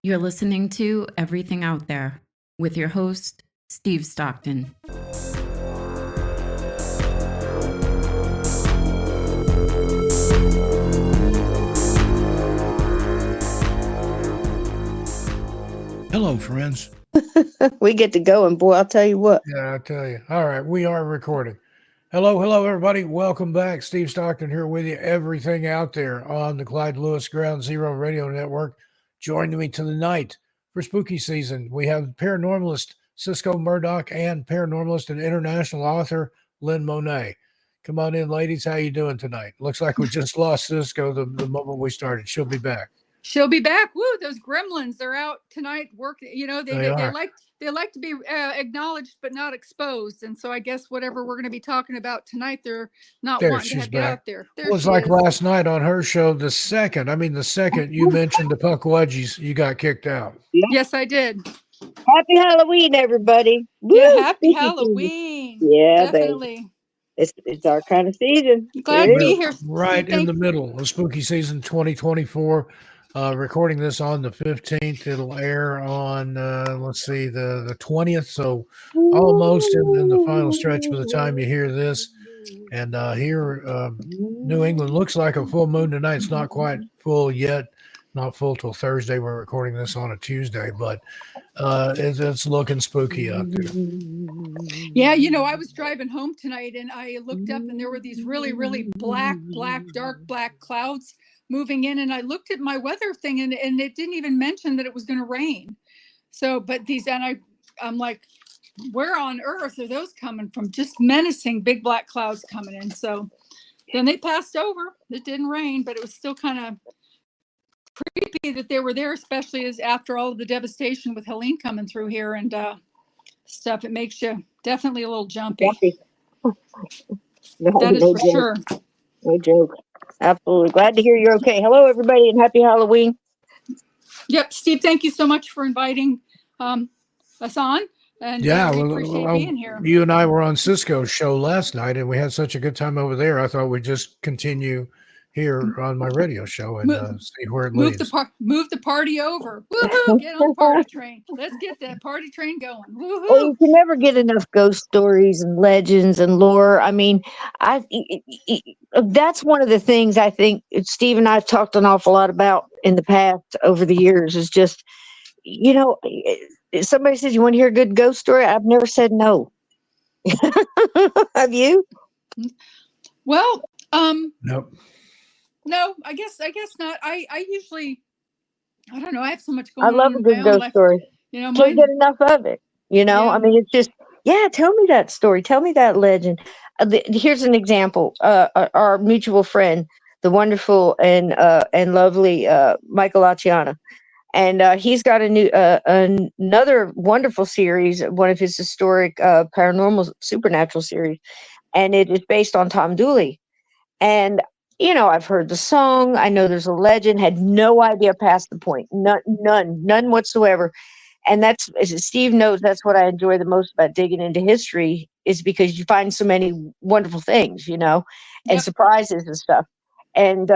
You're listening to Everything Out There with your host, Steve Stockton. Hello, friends. We get to go, and boy, I'll tell you what. Yeah, I tell you. All right, we are recording. Hello, everybody. Welcome back. Steve Stockton here with you. Everything out there on the Clyde Lewis Ground Zero Radio Network. Joining me tonight for spooky season, we have paranormalist Cisco Murdoch and paranormalist and international author Lynn Monet. Come on in, ladies. How you doing tonight? Looks like we just lost Cisco the moment we started. She'll be back. She'll be back. Woo! Those gremlins, they're out tonight working. You know, they like to be acknowledged but not exposed. And so I guess whatever we're going to be talking about tonight, they're not There, wanting she's to get back. out there. Well, it's like last night on her show. The second you mentioned the Puckwudgies, you got kicked out. Yes, I did. Happy Halloween, everybody! Yeah, Woo! happy Halloween. Yeah, Definitely. It's our kind of season. Glad to be here. Right in the middle of spooky season 2024. Recording this on the 15th. It'll air on let's see, the 20th. So almost in the final stretch by the time you hear this. And here, New England looks like a full moon tonight. It's not quite full yet. Not full till Thursday. We're recording this on a Tuesday, but it's looking spooky out there. Yeah, you know, I was driving home tonight and I looked up and there were these really, really dark black clouds moving in. And I looked at my weather thing and it didn't even mention that it was going to rain. So, but I'm like, where on earth are those coming from? Just menacing big black clouds coming in. So then they passed over. It didn't rain, but it was still kind of creepy that they were there, especially as after all of the devastation with Helene coming through here and stuff. It makes you definitely a little jumpy. That is for sure. No joke. Absolutely. Glad to hear you're okay. Hello, everybody, and happy Halloween. Yep, Steve, thank you so much for inviting us on. And yeah, we appreciate being here. You and I were on Cisco's show last night, and we had such a good time over there. I thought we'd just continue here on my radio show and see where it leads. Move the party over. Woohoo! Get on the party train. Let's get that party train going. Woohoo! Well, you can never get enough ghost stories and legends and lore. I mean, that's one of the things I think Steve and I've talked an awful lot about in the past over the years is just, you know, somebody says, you want to hear a good ghost story? I've never said no. Have you? Well, nope. No, I guess not. I usually, I don't know. I have so much going on. I love a good ghost story. You know, can't get enough of it. You know, yeah. I mean, it's just, tell me that story. Tell me that legend. Here's an example. Our mutual friend, the wonderful and lovely Michael Acciana. And he's got another wonderful series, one of his historic paranormal supernatural series. And it is based on Tom Dooley. And you know, I've heard the song. I know there's a legend. Had no idea past the point. None whatsoever. And that's, as Steve knows, that's what I enjoy the most about digging into history is because you find so many wonderful things, you know, and surprises and stuff. And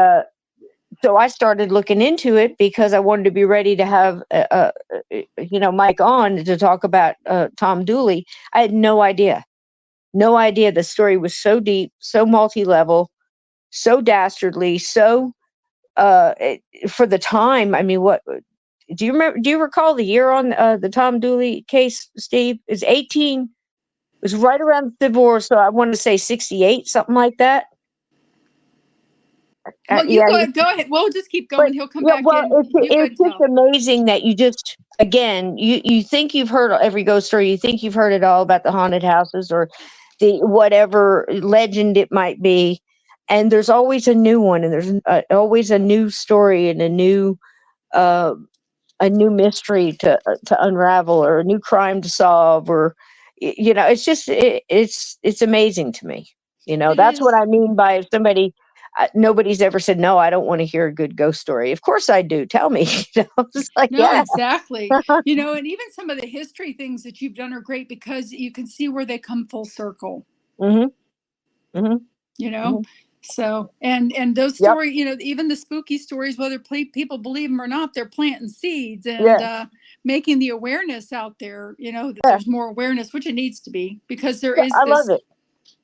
so I started looking into it because I wanted to be ready to have, Mike on to talk about Tom Dooley. I had no idea. No idea the story was so deep, so multi-level, so dastardly, so for the time. I mean, what do you remember? Do you recall the year on the Tom Dooley case, Steve? It's 18. It was right around the Civil War, so I want to say 68, something like that. Well, go ahead. We'll just keep going. But, he'll come back in. It's just amazing that you just, again, you think you've heard every ghost story. You think you've heard it all about the haunted houses or the whatever legend it might be. And there's always a new one, and there's always a new story and a new mystery to unravel, or a new crime to solve, or you know, it's just it's amazing to me. You know, that's what I mean by if somebody. Nobody's ever said no. I don't want to hear a good ghost story. Of course I do. Tell me. You know, it's like, exactly. You know, and even some of the history things that you've done are great because you can see where they come full circle. Mm-hmm. Mm-hmm. You know. Mm-hmm. So, and those Yep. stories, even the spooky stories, whether people believe them or not, they're planting seeds and Yeah. making the awareness out there, that Yeah. there's more awareness, which it needs to be, because there Yeah, is I love this it.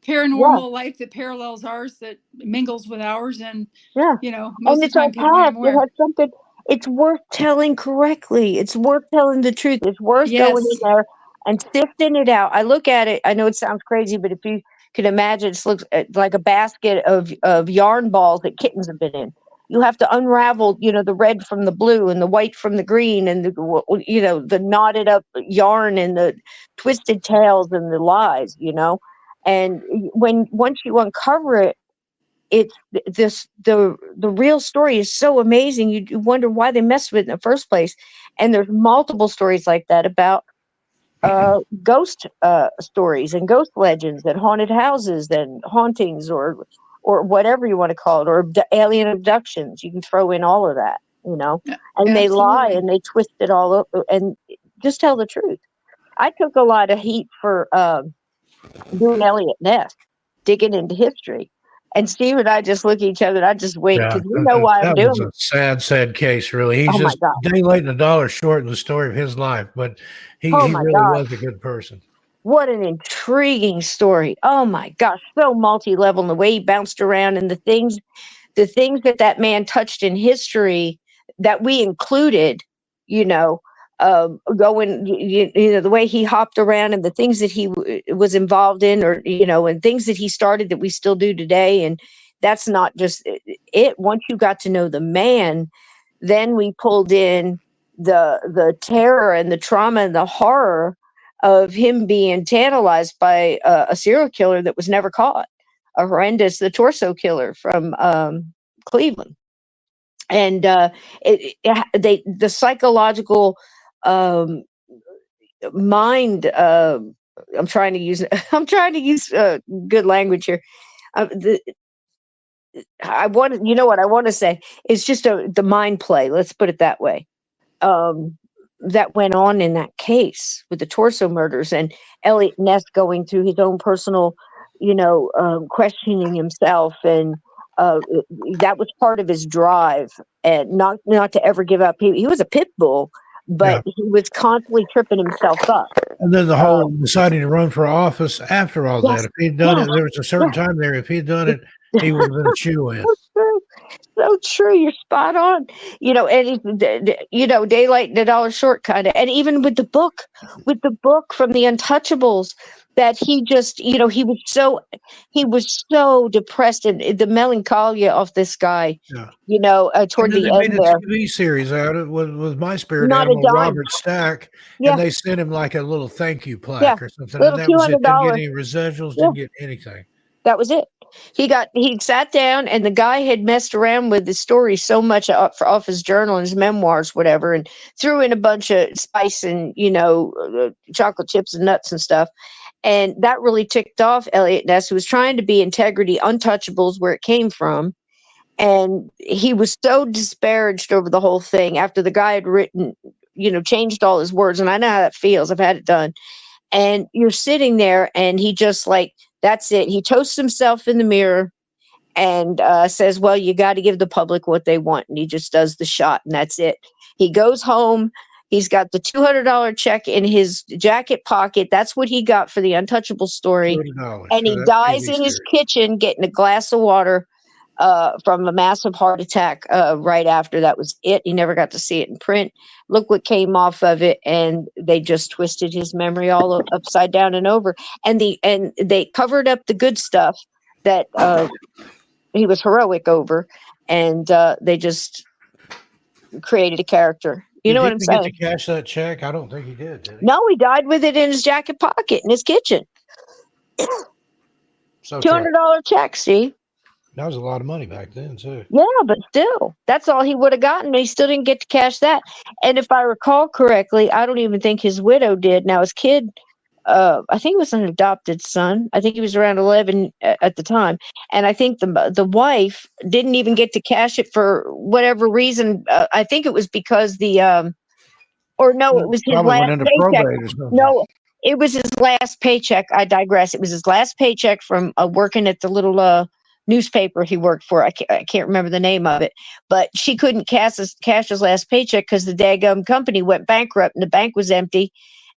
paranormal life that parallels ours, that mingles with ours. And, Yeah. most And of it's the our time people aren't past. even It aware. has something. It's worth telling correctly. It's worth telling the truth. It's worth going in Yes. there and sifting it out. I look at it. I know it sounds crazy, but if you can imagine, it looks like a basket of yarn balls that kittens have been in. You have to unravel, the red from the blue and the white from the green, and the knotted up yarn and the twisted tails and the lies. And once you uncover it, it's the real story is so amazing. You wonder why they messed with it in the first place. And there's multiple stories like that about ghost stories and ghost legends and haunted houses and hauntings, or whatever you want to call it, or alien abductions. You can throw in all of that, Yeah, and they lie absolutely. and they twist it all up and just tell the truth. I took a lot of heat for doing Elliot Ness, digging into history. And Steve and I just look at each other and I just wait Yeah, because we know why I'm that doing was a it. sad case, really. He's Oh my just God. a day late and a dollar short in the story of his life, but Oh he my really God. was a good person. What an intriguing story. Oh my gosh. So multi-level, and the way he bounced around, and the things that man touched in history that we included, you know, going, the way he hopped around, and the things that he was involved in, or, and things that he started that we still do today. And that's not just it. Once you got to know the man, then we pulled in the terror and the trauma and the horror of him being tantalized by a serial killer that was never caught, the torso killer from Cleveland. And the psychological um, mind. I'm trying to use I'm trying to use good language here. The, I want what I want to say is just the mind play. Let's put it that way. Um, that went on in that case with the torso murders, and Elliot Ness going through his own personal, questioning himself, and uh, that was part of his drive, and not to ever give up. He was a pit bull, but Yeah. he was constantly tripping himself up. And then the Uh, whole deciding to run for office after all yes, that. If he'd done yes, it, there was a certain time there. If he'd done it, he would have been a shoe in. yes. So true. You're spot on. Daylight and a dollar short kind of. And even with the book from the Untouchables, that he just, he was so depressed, and the melancholia of this guy, Yeah. And toward then the they made end a there. TV series out of it with my spirit Not a animal, dime. Robert Stack, and Yeah, they sent him like a little thank you yeah. plaque or something, and Little that two was it. hundred Didn't get dollar. any residuals, Yeah. didn't get anything. That was it. He sat down, and the guy had messed around with the story so much off his journal and his memoirs, whatever, and threw in a bunch of spice and chocolate chips and nuts and stuff. And that really ticked off Elliot Ness, who was trying to be integrity, untouchables where it came from. And he was so disparaged over the whole thing after the guy had written, changed all his words. And I know how that feels. I've had it done. And you're sitting there, and he just like, that's it. He toasts himself in the mirror and says, well, you got to give the public what they want. And he just does the shot, and that's it. He goes home. He's got the $200 check in his jacket pocket. That's what he got for the Untouchable story. $200 And for he that dies TV in his series. kitchen getting a glass of water from a massive heart attack right after. That was it. He never got to see it in print. Look what came off of it, and they just twisted his memory all upside down and over. And they covered up the good stuff that he was heroic over, and they just created a character. You Did know he what I'm even get to saying? cash that check? I don't think he did he? No, he died with it in his jacket pocket in his kitchen. So Two sad. hundred dollar check. See, That was a lot of money back then, too. yeah, but still, that's all he would have gotten. He still didn't get to cash that. And if I recall correctly, I don't even think his widow did. Now his kid, I think it was an adopted son. I think he was around 11 at the time, and I think the wife didn't even get to cash it for whatever reason. I think it was because or no, it Well, was his probably went last into paycheck. probate or something. No, it was his last paycheck. I digress. It was his last paycheck from working at the little newspaper he worked for. I can't remember the name of it, but she couldn't cash his last paycheck because the daggum company went bankrupt and the bank was empty.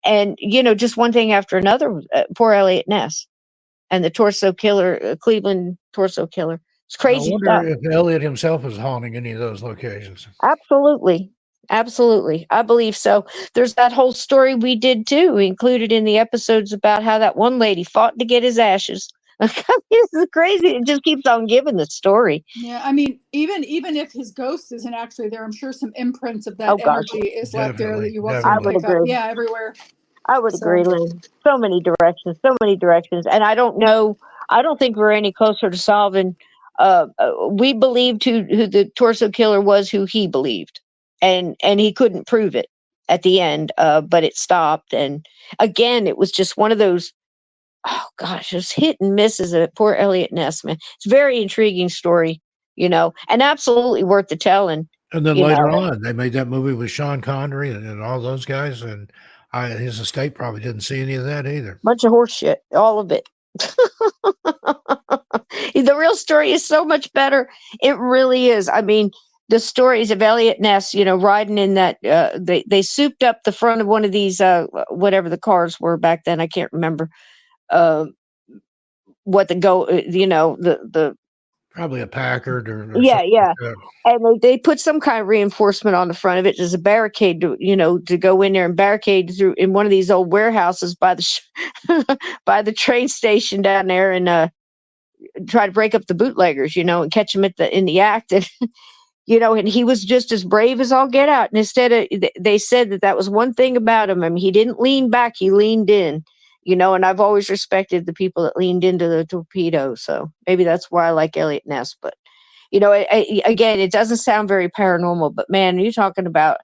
And, just one thing after another. Poor Elliot Ness and the torso killer, Cleveland torso killer. It's I crazy wonder stuff. if Elliot himself is haunting any of those locations. Absolutely. Absolutely. I believe so. There's that whole story we did too, included in the episodes about how that one lady fought to get his ashes. This is crazy. It just keeps on giving the story. Yeah, I mean, even if his ghost isn't actually there, I'm sure some imprints of that Oh gosh, energy is left there that Definitely, you also I would definitely. pick up. agree. Yeah, everywhere. I would So agree, Lynn. So many directions, so many directions. And I don't know, I don't think we're any closer to solving. We believed who the torso killer was, who he believed. And he couldn't prove it at the end, but it stopped. And again, it was just one of those, oh gosh, just hit and misses of poor Elliot Ness, man. It's a very intriguing story, and absolutely worth the telling, And then you know. later on, they made that movie with Sean Connery and all those guys, and his estate probably didn't see any of that either. Bunch of horse shit, all of it. The real story is so much better. It really is. I mean, the stories of Elliot Ness, riding in that, they souped up the front of one of these, whatever the cars were back then. I can't remember, uh, what the Probably a Packard or yeah, something like yeah. that. And they put some kind of reinforcement on the front of it as a barricade to go in there and barricade through in one of these old warehouses by by the train station down there, and try to break up the bootleggers, and catch them in the act. And and he was just as brave as all get out. And instead of, they said that was one thing about him. I mean, he didn't lean back; he leaned in. And I've always respected the people that leaned into the torpedo. So maybe that's why I like Elliot Ness. But again, it doesn't sound very paranormal. But man, you're talking about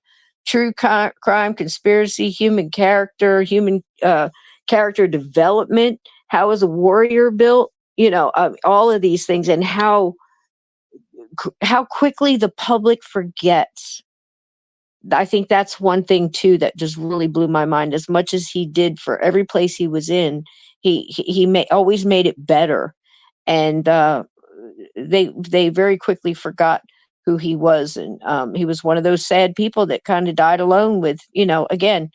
true crime, conspiracy, human character development. How is a warrior built? All of these things, and how quickly the public forgets. I think that's one thing too that just really blew my mind. As much as he did for every place he was in, he always made it better. And they very quickly forgot who he was. And he was one of those sad people that kind of died alone with, again,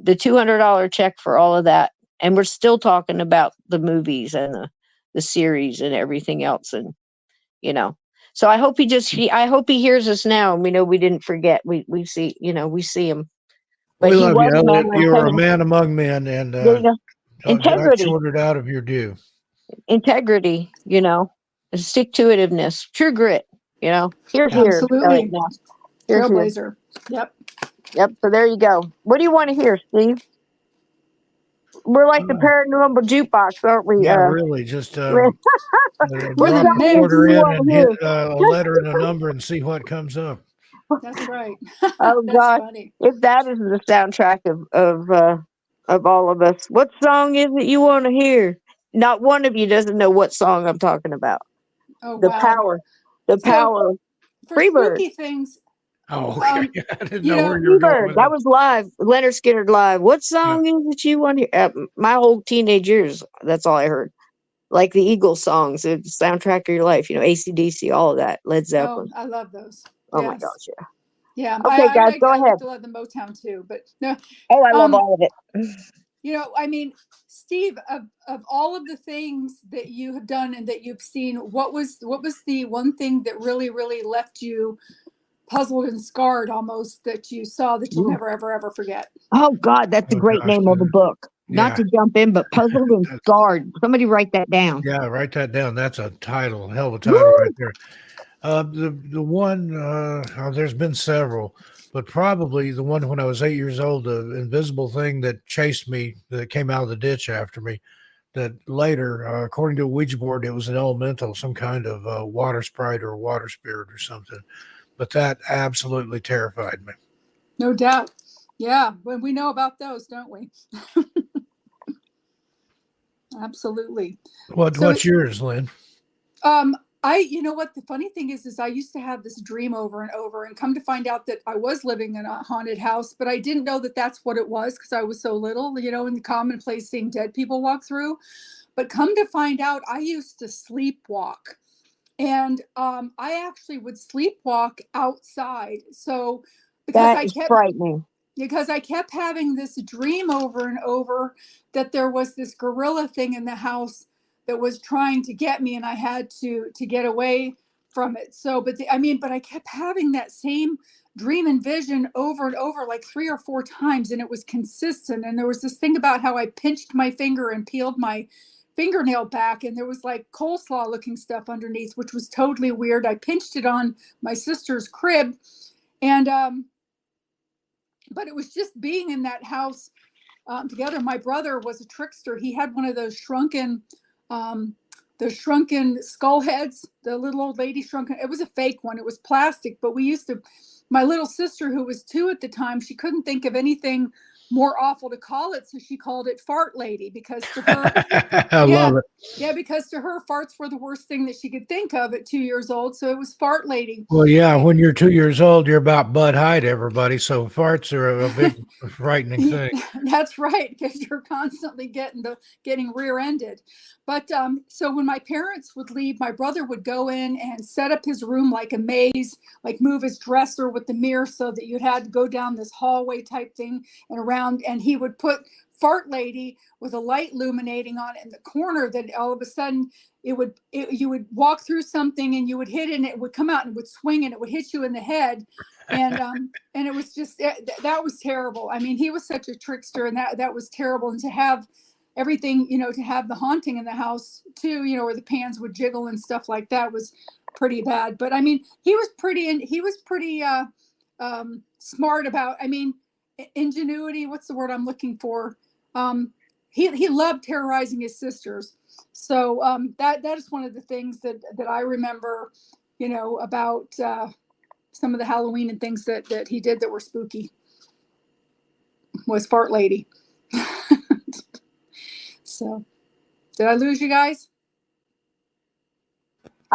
the $200 check for all of that. And we're still talking about the movies and the series and everything else. And you know. So I hope I hope he hears us now, and we know we didn't forget. We see, we see him. But We he love was you, a man Elliot. of You are a integrity. man among men, and There you go. not Integrity, shorted out of your due. integrity, stick to itiveness, true grit, Here's here, Elliot absolutely, now. Here's here. trailblazer. Yep. Yep. So there you go. What do you want to hear, Steve? We're like the Uh, paranormal jukebox, aren't we? yeah, really. Just We're What the drop a song do mix. quarter you in want and to hit hear? a letter and a number and see what comes up. That's right. Oh That's gosh, funny. if that is the soundtrack of all of us, what song is it you want to hear? Not one of you doesn't know what song I'm talking about. Oh The wow. power, the So power of for Freebird. spooky things, Oh, okay. um, I didn't you know where know, you were going Freebird. with That that. was live. Leonard Skinner live. What Yeah. song is it you want to hear? My whole teenage years, that's all I heard. Like the Eagles songs, the soundtrack of your life. AC/DC, all of that. Led oh, Zeppelin. I love those. Oh my Yes. gosh, yeah. Yeah. Okay, guys, go I like ahead. to love the Motown too, but no, Oh, I love um, all of it. I mean, Steve, of all of the things that you have done and that you've seen, what was the one thing that really, really left you puzzled and scarred almost, that you saw that you'll Ooh. never, ever, ever forget? Oh God, that's a Oh great gosh. name of a book. Not Yeah. to jump in, but puzzled and That's, scarred. Somebody write that down. yeah. Write that down. That's a title. Hell of a title right Woo! there. The one. There's been several, but probably the one when I was 8 years old, the invisible thing that chased me, that came out of the ditch after me. That later, according to a Ouija board, it was an elemental, some kind of water sprite or water spirit or something. But that absolutely terrified me. No doubt. Yeah. When we know about those, don't we? Absolutely. So, What's yours, Lynn? you know what, the funny thing is I used to have this dream over and over, and come to find out that I was living in a haunted house, but I didn't know that that's what it was because I was so little, in the commonplace seeing dead people walk through. But come to find out, I used to sleepwalk. And I actually would sleepwalk outside. So That is frightening. because I kept having this dream over and over that there was this gorilla thing in the house that was trying to get me, and I had to get away from it. So, but I kept having that same dream and vision over and over, like 3 or 4 times, and it was consistent. And there was this thing about how I pinched my finger and peeled my fingernail back, and there was like coleslaw looking stuff underneath, which was totally weird. I pinched it on my sister's crib, and but it was just being in that house together. My brother was a trickster. He had one of those shrunken skull heads, the little old lady shrunken. It was a fake one. It was plastic, but my little sister, who was 2 at the time, she couldn't think of anything more awful to call it, so she called it Fart Lady, because to her, I love it. yeah, because to her, farts were the worst thing that she could think of at 2 years old. So it was Fart Lady. Well, yeah, when you're 2 years old, you're about butt height, everybody. So farts are a big frightening thing. That's right, because you're constantly getting rear-ended. But so when my parents would leave, my brother would go in and set up his room like a maze, like move his dresser with the mirror so that you had to go down this hallway type thing and around, and he would put Fart Lady with a light illuminating on it in the corner, that all of a sudden you would walk through something and you would hit it and it would come out and it would swing and it would hit you in the head. And it was just, that was terrible. I mean, he was such a trickster, and that was terrible. And to have everything, to have the haunting in the house too, where the pans would jiggle and stuff like that, was pretty bad. But I mean, he was pretty smart about, ingenuity. What's the word I'm looking for? He loved terrorizing his sisters. So that is one of the things that I remember, about some of the Halloween and things that he did that were spooky, was Fart Lady. So, did I lose you guys?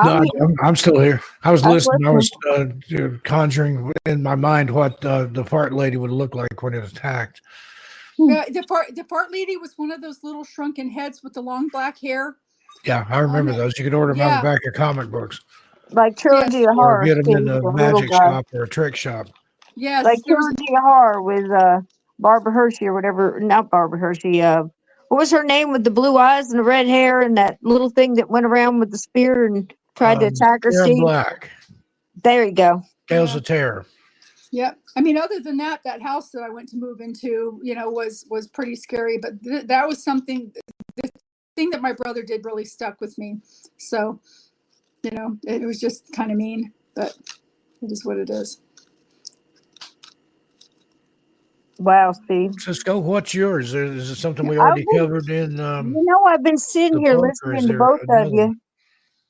No, I'm still here. I was listening. I was conjuring in my mind what the fart lady would look like when it attacked. The fart lady was one of those little shrunken heads with the long black hair. Yeah, I remember those. You could order them out of the back of comic books. Like Trilogy of Horror. Or get them in a magic shop or a trick shop. Yes. Like Trilogy of Horror with Barbara Hershey or whatever. Not Barbara Hershey. What was her name, with the blue eyes and the red hair and that little thing that went around with the spear and tried to attack her? Karen Black. There you go. Tales of Terror. Yep. I mean, other than that house that I went to move into, was pretty scary. But that was something, the thing that my brother did really stuck with me. So, it was just kind of mean, but it is what it is. Wow, Steve. Cisco, what's yours? Is it something we already covered in? I've been sitting here listening to both of you.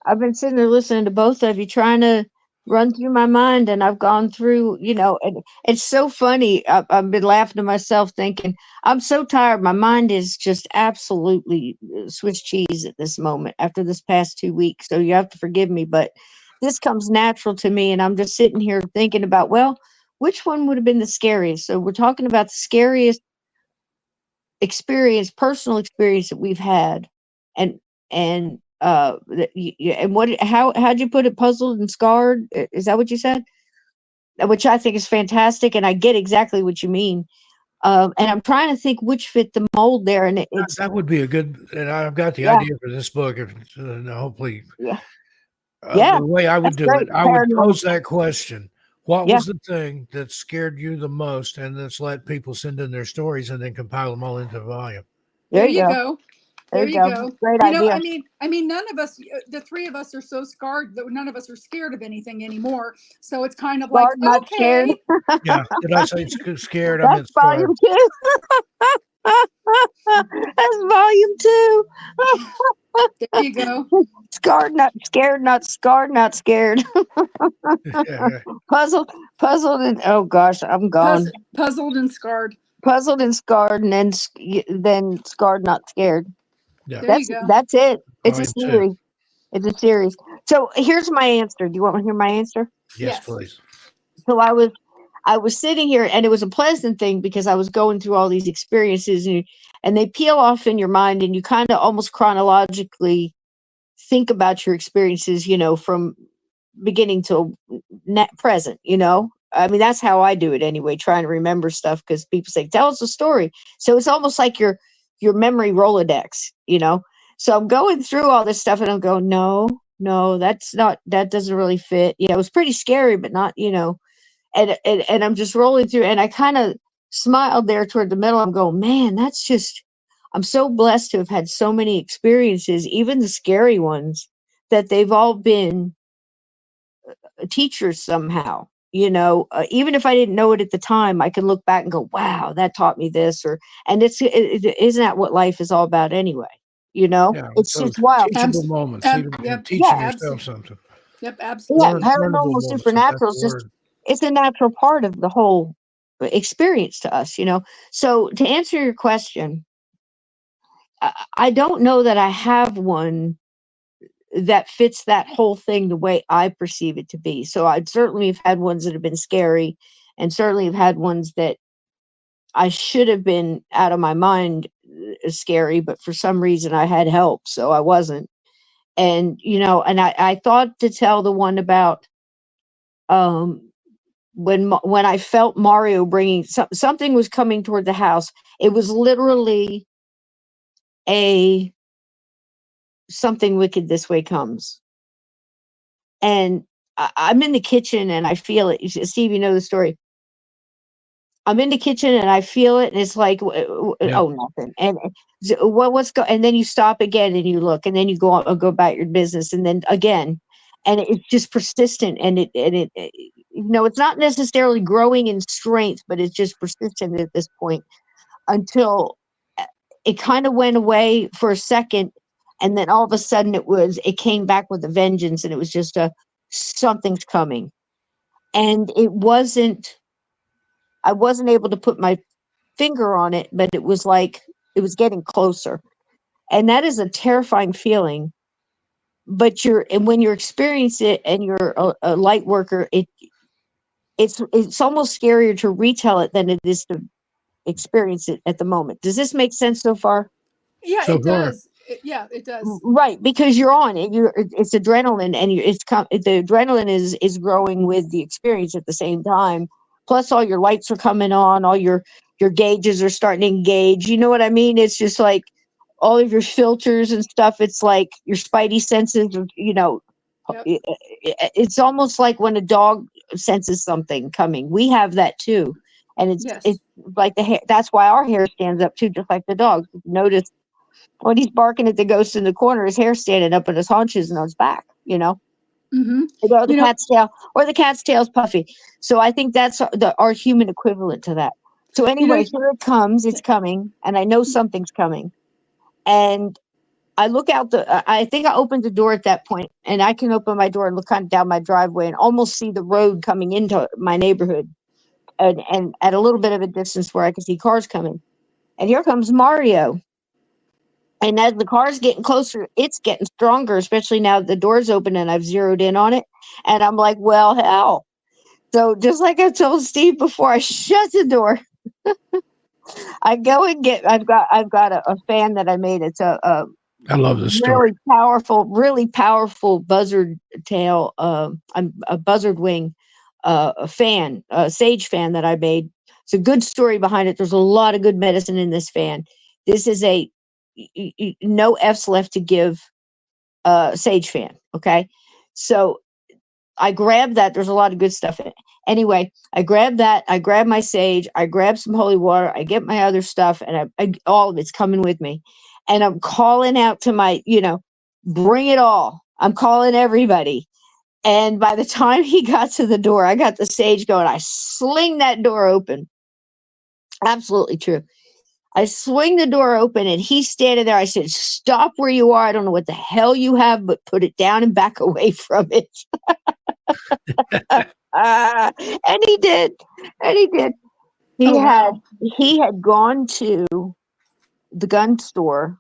I've been sitting there listening to both of you, trying to run through my mind, and I've gone through, and it's so funny. I've been laughing to myself thinking, I'm so tired. My mind is just absolutely Swiss cheese at this moment after this past 2 weeks. So you have to forgive me, but this comes natural to me. And I'm just sitting here thinking about, well, which one would have been the scariest? So we're talking about the scariest personal experience that we've had. And how'd you put it? Puzzled and scarred? Is that what you said? Which I think is fantastic, and I get exactly what you mean. And I'm trying to think which fit the mold there, and that would be a good. And I've got the idea for this book. Hopefully, the way I would do it, I would pose that question: what was the thing that scared you the most? And let's let people send in their stories, and then compile them all into a volume. There you go. There you go. Great idea. I mean, none of us, the three of us, are so scarred that none of us are scared of anything anymore. So it's kind of like, not scared. Yeah. Did I say scared? That's volume 2. That's volume 2. There you go. Scarred, not scared, not scarred, not scared. Puzzled, and oh gosh, I'm gone. Puzzled and scarred. Puzzled and scarred, and then scarred, not scared. Yeah. That's it. It's a series. It's a series. So here's my answer. Do you want to hear my answer? Yes, please. So I was sitting here, and it was a pleasant thing because I was going through all these experiences, and they peel off in your mind, and you kind of almost chronologically think about your experiences, from beginning to present, I mean, that's how I do it anyway, trying to remember stuff, because people say, tell us a story. So it's almost like your memory Rolodex, So I'm going through all this stuff and I'm going, no, that doesn't really fit. Yeah, it was pretty scary, but not, and I'm just rolling through, and I kind of smiled there toward the middle. I'm going, man, I'm so blessed to have had so many experiences, even the scary ones, that they've all been teachers somehow. Even if I didn't know it at the time, I can look back and go, wow, that taught me this, and isn't that what life is all about anyway? Yeah, It's those just wild. teachable moments. You're Yep. Yeah, teaching yourself something. Yep. yeah, Absolutely. Learnable paranormal, moments, if that's supernatural the is just, word. it's a natural part of the whole experience to us. So to answer your question, I don't know that I have one that fits that whole thing the way I perceive it to be. So I'd certainly have had ones that have been scary, and certainly have had ones that I should have been out of my mind scary, but for some reason I had help, so I wasn't. And and I thought to tell the one about um when I felt Mario bringing something was coming toward the house. It was literally a something wicked this way comes. And I'm in the kitchen and I feel it. Steve, you know the story. I'm in the kitchen and I feel it, and it's like, Yeah. oh, nothing. And what's go? And then you stop again and you look, and then you go on, go about your business, and then again, and it's just persistent, and it's not necessarily growing in strength, but it's just persistent at this point until it kind of went away for a second, and then all of a sudden it came back with a vengeance, and it was just something's coming, and I wasn't able to put my finger on it, but it was like it was getting closer. And that is a terrifying feeling. But when you experience it and you're a light worker, it's almost scarier to retell it than it is to experience it at the moment. Does this make sense so far? Yeah, So it far, does. It does. Right, because you're on it. It's adrenaline, and the adrenaline is growing with the experience at the same time. Plus, all your lights are coming on, all your gauges are starting to engage. You know what I mean? It's just like all of your filters and stuff. It's like your spidey senses. Yep. It's almost like when a dog senses something coming. We have that too, and it's Yes. like the hair. That's why our hair stands up too, just like the dogs. Notice when he's barking at the ghost in the corner, his hair's standing up on his haunches and on his back, Mm-hmm. or the You know. cat's tail, or the cat's tail's puffy. So I think that's our human equivalent to that. So You know. anyway, here it comes. It's coming, and I know something's coming. And I look out I think I opened the door at that point, and I can open my door and look kind of down my driveway and almost see the road coming into my neighborhood, and at a little bit of a distance where I can see cars coming. And here comes Mario. And as the car's getting closer, it's getting stronger, especially now that the door's open and I've zeroed in on it. And I'm like, well, hell. So just like I told Steve before I shut the door, I go and I've got a fan that I made. It's a I love this story. really powerful buzzard tail, a buzzard wing, a fan, a sage fan that I made. It's a good story behind it. There's a lot of good medicine in this fan. This is no F's left to give sage fan. Okay. So I grabbed that. There's a lot of good stuff in it. Anyway, I grabbed that. I grabbed my sage. I grabbed some holy water. I get my other stuff, and all of it's coming with me. And I'm calling out to bring it all. I'm calling everybody. And by the time he got to the door, I got the sage going. I sling that door open. Absolutely true. I swing the door open and he's standing there. I said, stop where you are. I don't know what the hell you have, but put it down and back away from it. And he did. And he did. He Oh had wow. he had gone to the gun store.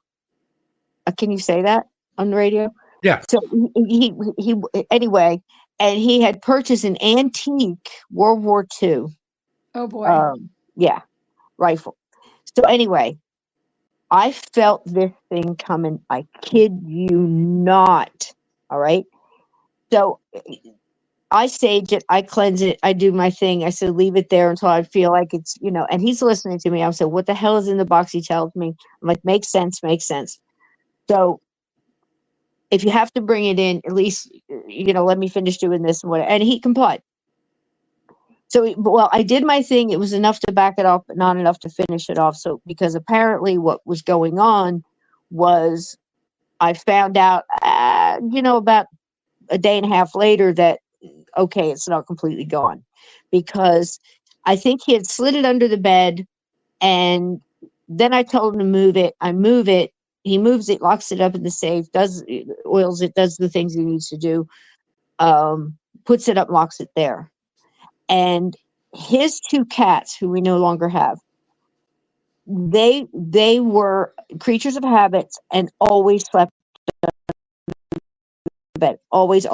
Can you say that on the radio? Yeah. So he anyway, and he had purchased an antique World War II. Oh boy. Yeah, rifle. So anyway, I felt this thing coming. I kid you not. All right. So I sage it, I cleanse it, I do my thing. I said, leave it there until I feel like it's, and he's listening to me. I said, what the hell is in the box? He tells me. I'm like, makes sense, makes sense. So if you have to bring it in, at least, let me finish doing this and whatever. And he complied. So, well, I did my thing. It was enough to back it off, but not enough to finish it off. So, because apparently what was going on was I found out, about a day and a half later that, okay, it's not completely gone, because I think he had slid it under the bed, and then I told him to move it. I move it. He moves it, locks it up in the safe, oils it, does the things he needs to do, puts it up, locks it there. And his two cats, who we no longer have, they were creatures of habits and always slept in the bed. Always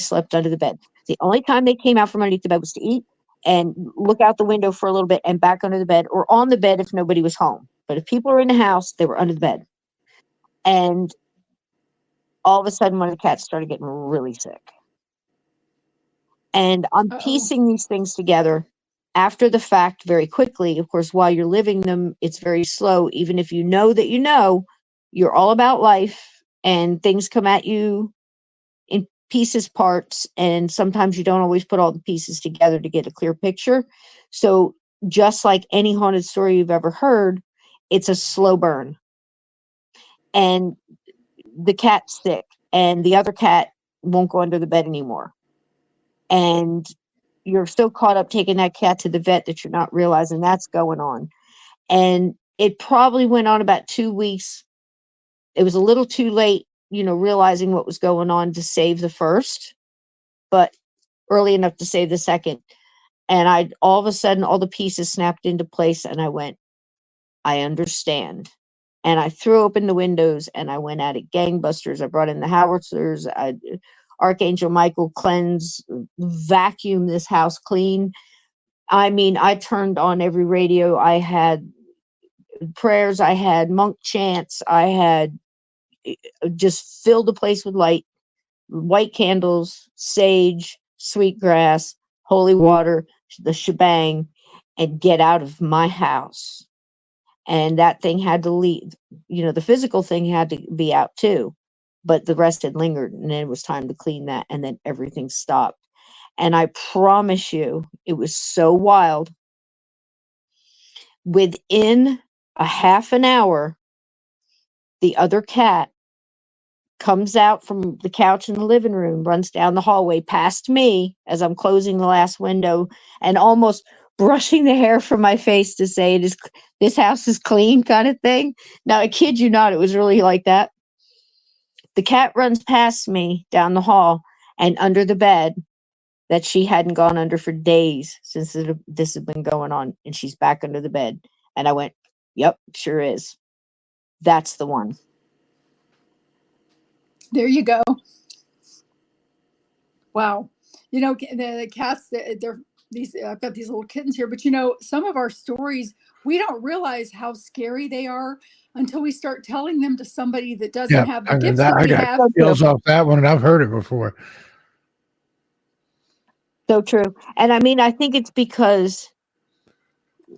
slept under the bed. The only time they came out from underneath the bed was to eat and look out the window for a little bit and back under the bed, or on the bed if nobody was home. But if people were in the house, they were under the bed. And all of a sudden, one of the cats started getting really sick. And I'm piecing these things together after the fact very quickly. Of course, while you're living them, it's very slow. Even if you know that you're all about life and things come at you in pieces, parts, and sometimes you don't always put all the pieces together to get a clear picture. So just like any haunted story you've ever heard, it's a slow burn. And the cat's sick, and the other cat won't go under the bed anymore. And you're so caught up taking that cat to the vet that you're not realizing that's going on. And it probably went on about 2 weeks. It was a little too late, realizing what was going on to save the first, but early enough to save the second. And all of a sudden, all the pieces snapped into place, and I went, I understand. And I threw open the windows and I went at it gangbusters. I brought in the howitzers. Archangel Michael cleanse, vacuum this house clean. I mean, I turned on every radio. I had prayers. I had monk chants. I had just filled the place with light, white candles, sage, sweetgrass, holy water, the shebang, and get out of my house. And that thing had to leave. The physical thing had to be out too, but the rest had lingered, and then it was time to clean that, and then everything stopped. And I promise you, it was so wild. Within a half an hour, the other cat comes out from the couch in the living room, runs down the hallway past me as I'm closing the last window, and almost brushing the hair from my face to say, this house is clean, kind of thing. Now, I kid you not, it was really like that. The cat runs past me down the hall and under the bed that she hadn't gone under for days since this had been going on, and she's back under the bed. And I went, yep, sure is. That's the one. There you go. Wow. The cats, they're these, I've got these little kittens here, but some of our stories, we don't realize how scary they are until we start telling them to somebody that doesn't have the gifts that I we got have. feels off that one, and I've heard it before. So true. And I mean, I think it's because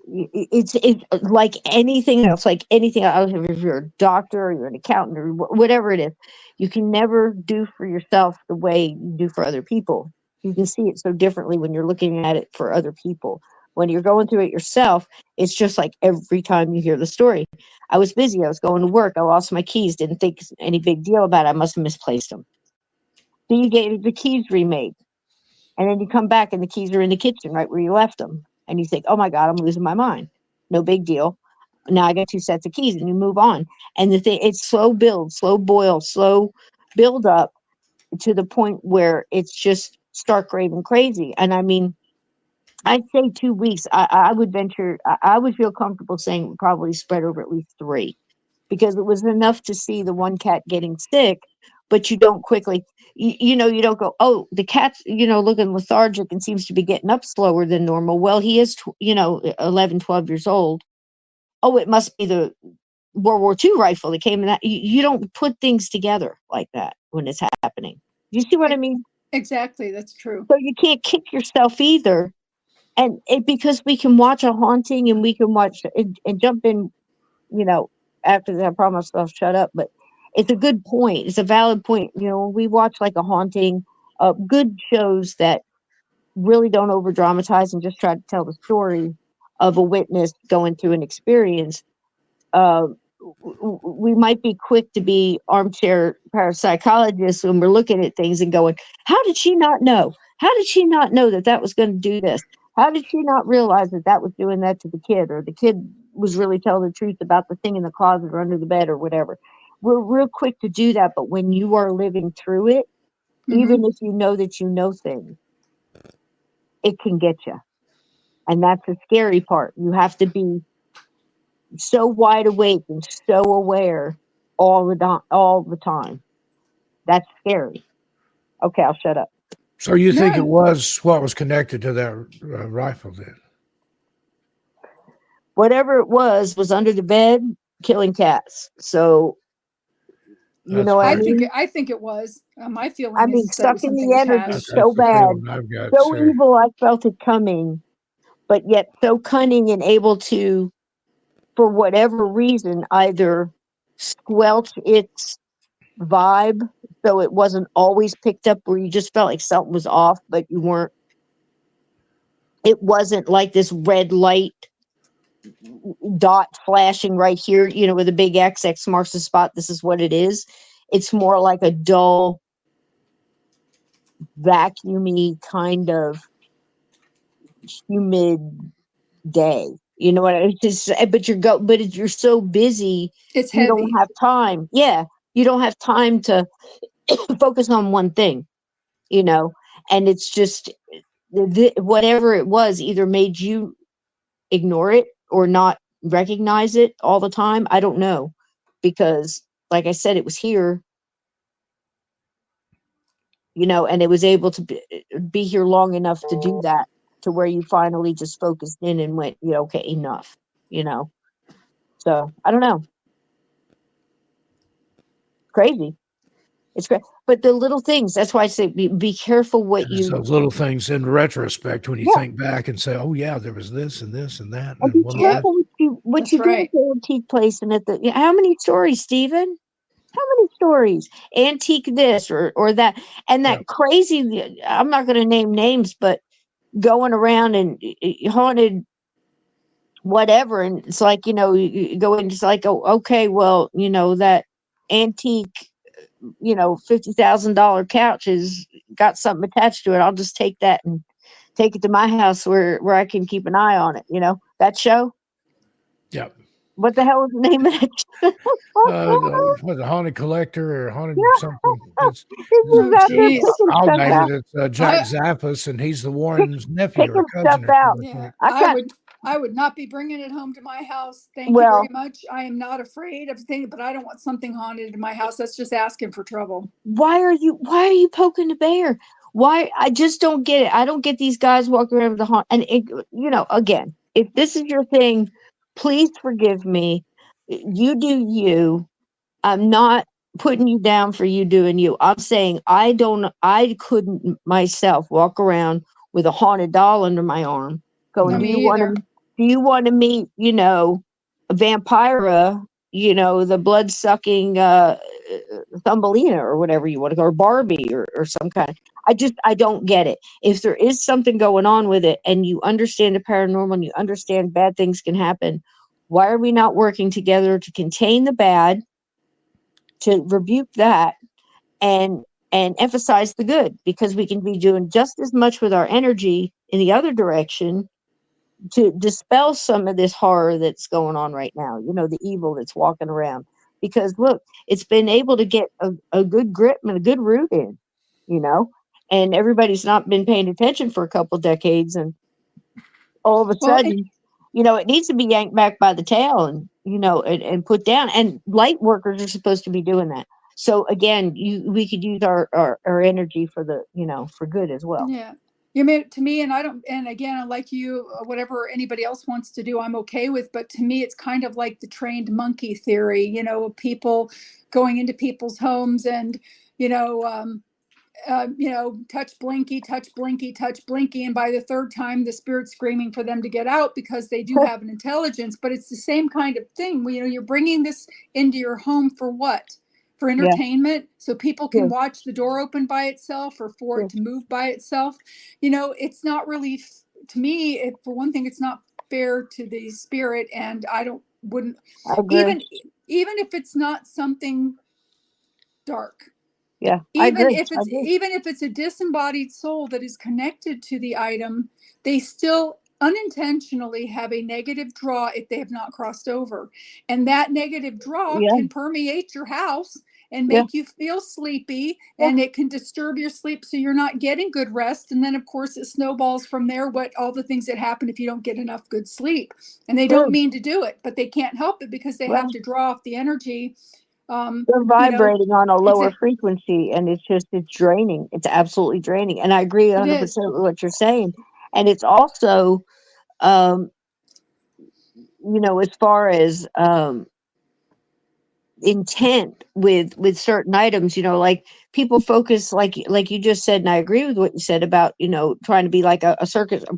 it's like anything else, if you're a doctor or you're an accountant or whatever it is, you can never do for yourself the way you do for other people. You can see it so differently when you're looking at it for other people. When you're going through it yourself, it's just like every time you hear the story. I was busy, I was going to work, I lost my keys, didn't think any big deal about it, I must have misplaced them. So you get the keys remade, and then you come back and the keys are in the kitchen right where you left them. And you think, oh my God, I'm losing my mind. No big deal. Now I got 2 sets of keys, and you move on. And the thing, it's slow build, slow boil, slow build up to the point where it's just stark raving crazy. And I mean, I'd say 2 weeks. I would venture, I would feel comfortable saying it would probably spread over at least 3, because it was enough to see the one cat getting sick, but you don't quickly, you don't go, oh, the cat's, looking lethargic and seems to be getting up slower than normal. Well, he is, 11, 12 years old. Oh, it must be World War II rifle that came in that. You don't put things together like that when it's happening. You see what I mean? Exactly. That's true. So you can't kick yourself either. And because we can watch a haunting and we can watch and jump in, after that, I promise I'll shut up. But it's a good point. It's a valid point. When we watch like a haunting, good shows that really don't over dramatize and just try to tell the story of a witness going through an experience. uh, we might be quick to be armchair parapsychologists when we're looking at things and going, how did she not know? How did she not know that that was going to do this? How did she not realize that that was doing that to the kid, or the kid was really telling the truth about the thing in the closet or under the bed or whatever? We're real quick to do that. But when you are living through it, even if you know that you know things, it can get you. And that's the scary part. You have to be so wide awake and so aware all the time. That's scary. Okay, I'll shut up. So you think Yeah. it was what was connected to that rifle then? Whatever it was under the bed killing cats. So you That's know what I I fair. think mean? I think it was. My I feeling mean, is that it was sucking something the energy attached. so That's the bad, feeling I've got so too. evil. I felt it coming, but yet so cunning and able to, for whatever reason, either squelch its vibe so it wasn't always picked up where you just felt like something was off, but you weren't. It wasn't like this red light dot flashing right here, with a big X marks the spot. This is what it is. It's more like a dull, vacuumy kind of humid day. You know what I mean? Just, but you're so busy, It's you don't heavy. have time. Yeah, you don't have time to focus on one thing. And it's just whatever it was either made you ignore it or not recognize it all the time. I don't know, because like I said, it was here, and it was able to be here long enough to do that, to where you finally just focused in and went, okay, enough, so I don't know. Crazy. It's great. But the little things, that's why I say be careful what And it's you. those little things in retrospect when you Yeah. think back and say, "Oh yeah, there was this and this and that." And And be what is Yeah, this? careful what that's you do at right. the antique place and at the. How many stories, Stephen? How many stories? Antique this or that, and Yeah. that crazy. I'm not going to name names, but going around and haunted whatever, and it's like you go in, it's like, oh, okay, well, that antique, $50,000 couch has got something attached to it. I'll just take that and take it to my house where I can keep an eye on it. That show. Yeah. What the hell is the name of that show? Was it Haunted Collector or Haunted something? Yeah, It's, it's Oh, just out there geez. picking I'll stuff name out, it. It's Jack I Zappis, and he's the pick, Warren's nephew or picking stuff cousin or out. something. Yeah, I got I would not be bringing it home to my house. Thank you very well. much. I am not afraid of things, but I don't want something haunted in my house. That's just asking for trouble. Why are you poking the bear? Why? I just don't get it. I don't get these guys walking around with the haunt. And again, if this is your thing, please forgive me. You do you. I'm not putting you down for you doing you. I'm saying I couldn't myself walk around with a haunted doll under my arm going, No, No. me either. do you want to meet, a vampira, the blood sucking Thumbelina or whatever you want to go, or Barbie or some kind. I don't get it. If there is something going on with it and you understand the paranormal and you understand bad things can happen, why are we not working together to contain the bad, to rebuke that, and emphasize the good? Because we can be doing just as much with our energy in the other direction to dispel some of this horror that's going on right now, the evil that's walking around. Because look, it's been able to get a good grip and a good root in, you know, and everybody's not been paying attention for a couple decades. And all of a Well, sudden, it needs to be yanked back by the tail and, and put down. And light workers are supposed to be doing that. So again, we could use our energy for the, for good as well. yeah. You mean to me, and I don't, and again, like you, whatever anybody else wants to do, I'm okay with. But to me, it's kind of like the trained monkey theory, people going into people's homes and, you know, touch blinky, touch blinky, touch blinky. And by the third time, the spirit's screaming for them to get out because they do have an intelligence. But it's the same kind of thing. You're bringing this into your home for what? For Yeah. entertainment, so people can Yeah. watch the door open by itself or for Yeah. it to move by itself. It's not really, to me, for one thing, it's not fair to the spirit. And wouldn't, I agree. even if it's not something dark, Yeah, I even agree. if I it's agree. even if it's a disembodied soul that is connected to the item, they still unintentionally have a negative draw if they have not crossed over, and that negative draw Yeah. can permeate your house and Yeah. make you feel sleepy, Yeah. and it can disturb your sleep so you're not getting good rest, and then of course it snowballs from there, what all the things that happen if you don't get enough good sleep. And they don't True. mean to do it, but they can't help it because they Right. have to draw off the energy. They're vibrating on a lower Exactly. frequency, and it's draining. It's absolutely draining. And I agree It is. 100% with what you're saying. And it's also, um, as far as intent with certain items, like people focus, like you just said, and I agree with what you said about trying to be like a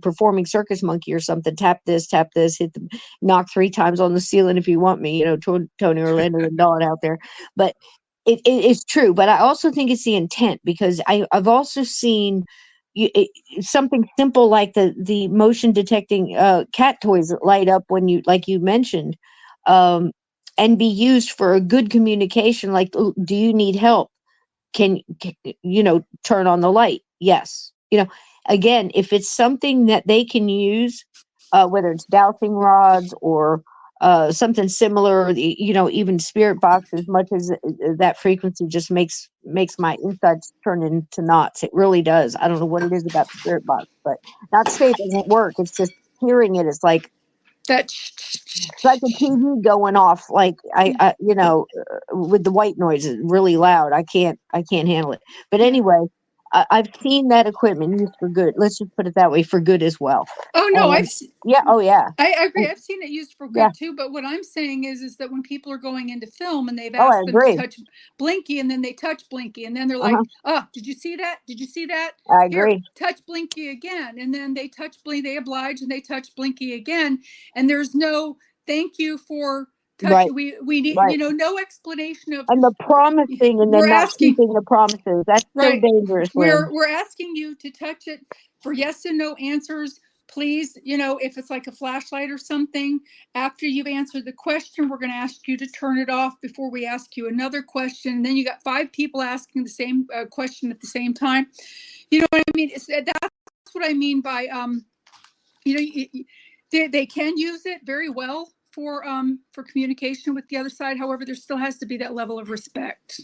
performing circus monkey or something. Tap this, hit the knock 3 times on the ceiling if you want me, Tony Orlando and Dawn out there. But it is true. But I also think it's the intent, because I've also seen something simple like the motion detecting cat toys that light up when like you mentioned, um and be used for a good communication, like, "Oh, do you need help? Can turn on the light?" Yes. Again, if it's something that they can use, whether it's dowsing rods or something similar, even spirit box, as much as that frequency just makes my insides turn into knots. It really does. I don't know what it is about the spirit box, but not to say it doesn't work. It's just hearing it is like That it's like a TV going off, like with the white noise, it's really loud. I can't handle it. But Yeah. anyway, I've seen that equipment used for good. Let's just put it that way, for good as well. Oh no, And yeah, oh yeah, I agree. and, I've seen it used for yeah, good too. But what I'm saying is that when people are going into film and they've oh, I asked them to agree. touch Blinky, and then they touch Blinky, and then they're Uh-huh, like, "Oh, did you see that? Did you see that? I Here, agree. touch Blinky again." And then they touch Blinky. They oblige and they touch Blinky again. And there's no thank you for touch. Right, We need, right. no explanation of, And the promising, and we're then not asking. keeping the promises. That's so Right. dangerous, Lynn. We're asking you to touch it for yes and no answers. Please, if it's like a flashlight or something, after you've answered the question, we're going to ask you to turn it off before we ask you another question. And then you got 5 people asking the same question at the same time. You know what I mean? That's what I mean by, they can use it very well for communication with the other side. However, there still has to be that level of respect.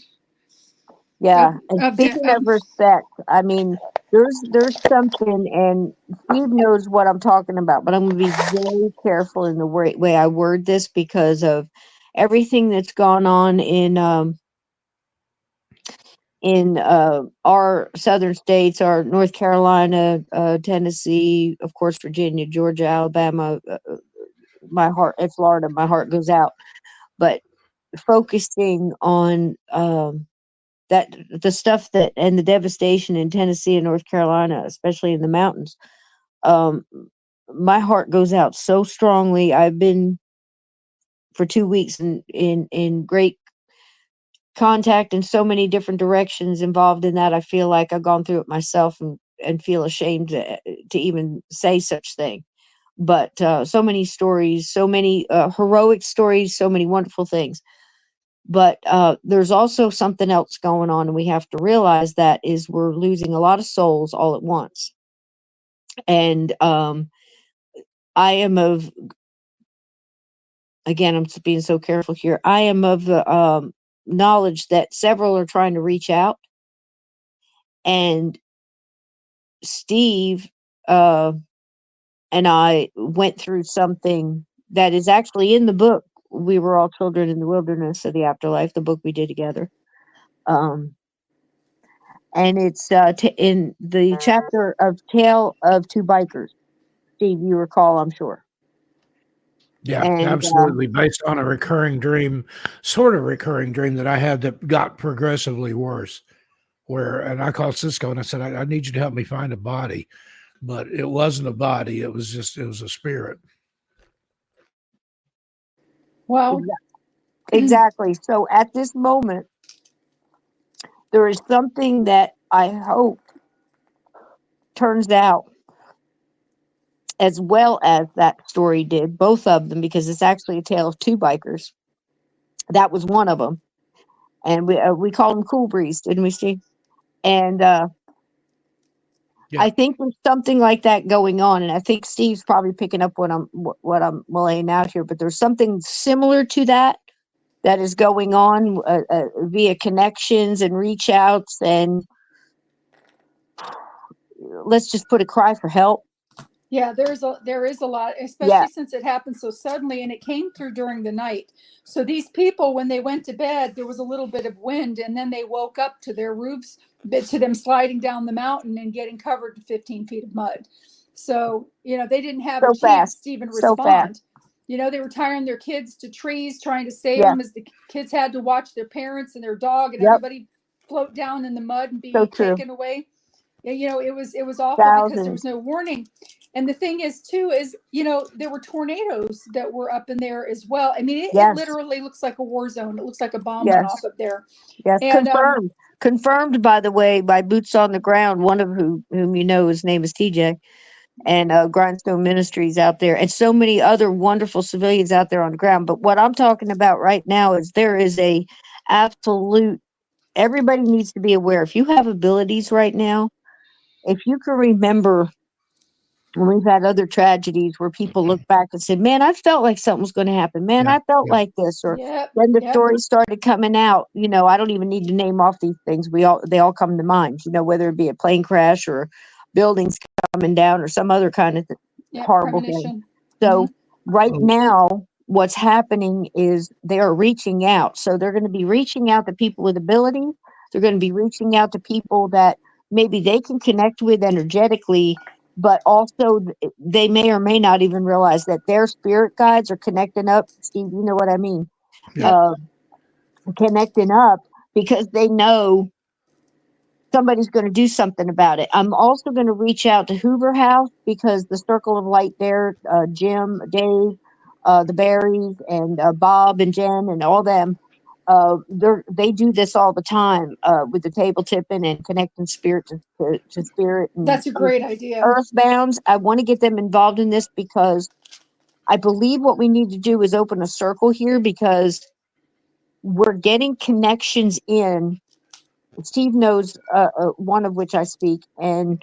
Yeah, Of, and of, speaking of of respect, I mean, there's something, and Steve knows what I'm talking about, but I'm going to be very careful in the way I word this, because of everything that's gone on in our southern states, our North Carolina, Tennessee, of course, Virginia, Georgia, Alabama. My heart, and Florida, my heart goes out. But focusing on that the stuff that and the devastation in Tennessee and North Carolina, especially in the mountains, um, my heart goes out so strongly. I've been for 2 weeks in great contact in so many different directions involved in that. I feel like I've gone through it myself, and feel ashamed to even say such thing. But so many stories, so many heroic stories, so many wonderful things. But there's also something else going on, and we have to realize that is we're losing a lot of souls all at once. And I am of, again, I'm being so careful here. I am of the knowledge that several are trying to reach out, and Steve uh, and I went through something that is actually in the book. We were all children in the wilderness of the afterlife, the book we did together. Um, and it's in the chapter of Tale of Two Bikers. Steve, you recall, I'm sure. Yeah, And absolutely. Based on a recurring dream, sort of recurring dream that I had that got progressively worse. And I called Cisco and I said, I need you to help me find a body. But it wasn't a body. It was a spirit. Well, exactly. So at this moment, there is something that I hope turns out as well as that story did, both of them, because it's actually a tale of two bikers. That was one of them. And we called him Cool Breeze, didn't we, Steve? And Yeah. I think there's something like that going on, and I think Steve's probably picking up what I'm laying out here. But there's something similar to that is going on via connections and reach outs, and let's just put a cry for help. yeah, there is a lot, especially since it happened so suddenly and it came through during the night. So these people, when they went to bed, there was a little bit of wind, and then they woke up to their roofs, to them sliding down the mountain and getting covered in 15 feet of mud. So, they didn't have So a chance fast. to even So respond. They were tying their kids to trees, trying to save them, as the kids had to watch their parents and their dog and everybody float down in the mud and be taken away. It was awful because there was no warning. And the thing is too is, there were tornadoes that were up in there as well. I mean, it literally looks like a war zone. It looks like a bomb went off up there. Yes, and confirmed, by the way, by boots on the ground, one of whom his name is TJ, and Grindstone Ministries out there, and so many other wonderful civilians out there on the ground. But what I'm talking about right now is there is a absolute, everybody needs to be aware. If you have abilities right now, if you can remember, and we've had other tragedies where people look back and say, man, I felt like something was going to happen. Man, I felt like this. Or when the stories started coming out, I don't even need to name off these things. They all come to mind, whether it be a plane crash or buildings coming down or some other kind of horrible thing. So right now, what's happening is they are reaching out. So they're going to be reaching out to people with ability. They're going to be reaching out to people that maybe they can connect with energetically, but also they may or may not even realize that their spirit guides are connecting up. Steve, you know what I mean? Connecting up because they know somebody's going to do something about it. I'm also going to reach out to Hoover House because the Circle of Light there, Jim, Dave, the Barrys, and Bob and Jen and all them, they do this all the time with the table tipping and connecting spirit to spirit. And that's a great idea. Earthbounds. I want to get them involved in this because I believe what we need to do is open a circle here because we're getting connections in. Steve knows one of which I speak, and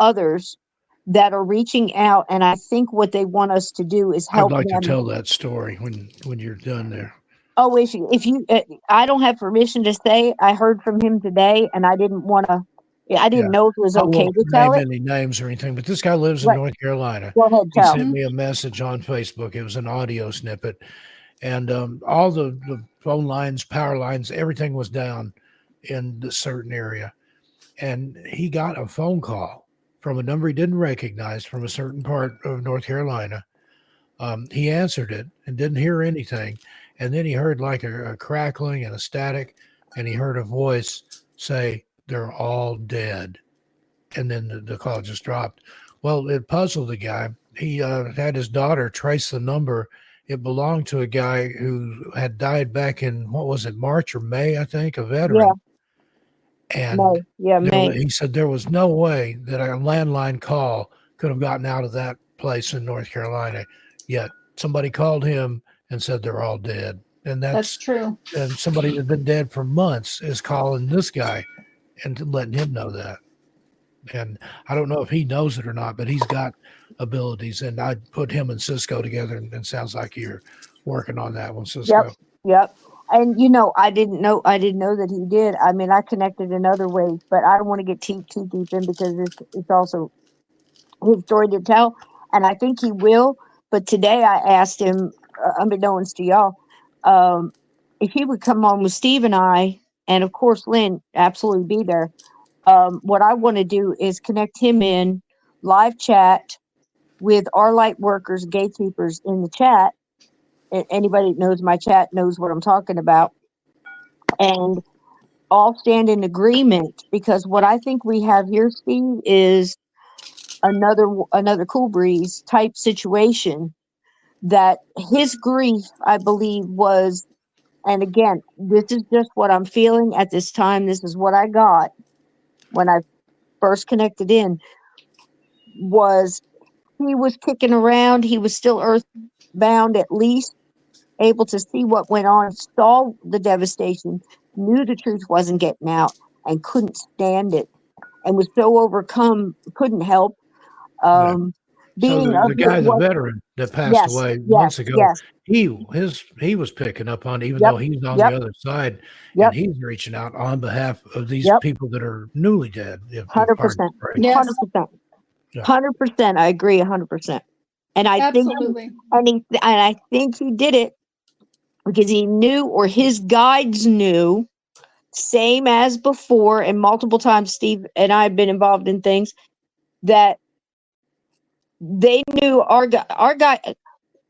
others that are reaching out. And I think what they want us to do is help I'd like them. to tell that story when you're done there. Oh, if you, I don't have permission to say. I heard from him today, and I didn't want to. I didn't know if it was okay to tell it. Any names or anything, but this guy lives in North Carolina. Go ahead, he sent me a message on Facebook. It was an audio snippet, and all the phone lines, power lines, everything was down in the certain area, and he got a phone call from a number he didn't recognize from a certain part of North Carolina. He answered it and didn't hear anything, and then he heard like a crackling and a static, and he heard a voice say, "They're all dead." And then the call just dropped. Well, it puzzled the guy. He had his daughter trace the number. It belonged to a guy who had died back in, what was it, March or May, I think, a veteran. And May. He said there was no way that a landline call could have gotten out of that place in North Carolina. Yet somebody called him and said they're all dead. And that's true. And somebody that's been dead for months is calling this guy and letting him know that. And I don't know if he knows it or not, but he's got abilities. And I put him and Cisco together, and it sounds like you're working on that one, Cisco. Yep. And I didn't know that he did. I mean, I connected in other ways, but I don't want to get too deep in because it's also his story to tell, and I think he will. But today I asked him, unbeknownst to y'all, if he would come on with Steve and I, and of course Lynn absolutely be there. What I want to do is connect him in live chat with our light workers, gatekeepers in the chat. Anybody that knows my chat knows what I'm talking about. And all stand in agreement, because what I think we have here, Steve, is another Cool Breeze type situation. That his grief, I believe, was, and again, this is just what I'm feeling at this time. This is what I got when I first connected in, was he was kicking around. He was still earthbound, at least able to see what went on, saw the devastation, knew the truth wasn't getting out, and couldn't stand it, and was so overcome, couldn't help. Yeah. Um, So being of the it guy, the was, veteran that passed yes, away yes, months ago, yes, he was picking up on, even yep, though he's on the yep, other side, yep, and he's reaching out on behalf of these yep, people that are newly dead. If pardon 100%, the phrase. Yes, 100%, Yeah. 100%. I agree 100%. And I think, absolutely. and I think he did it because he knew, or his guides knew, same as before, and multiple times Steve and I have been involved in things that they knew our guy.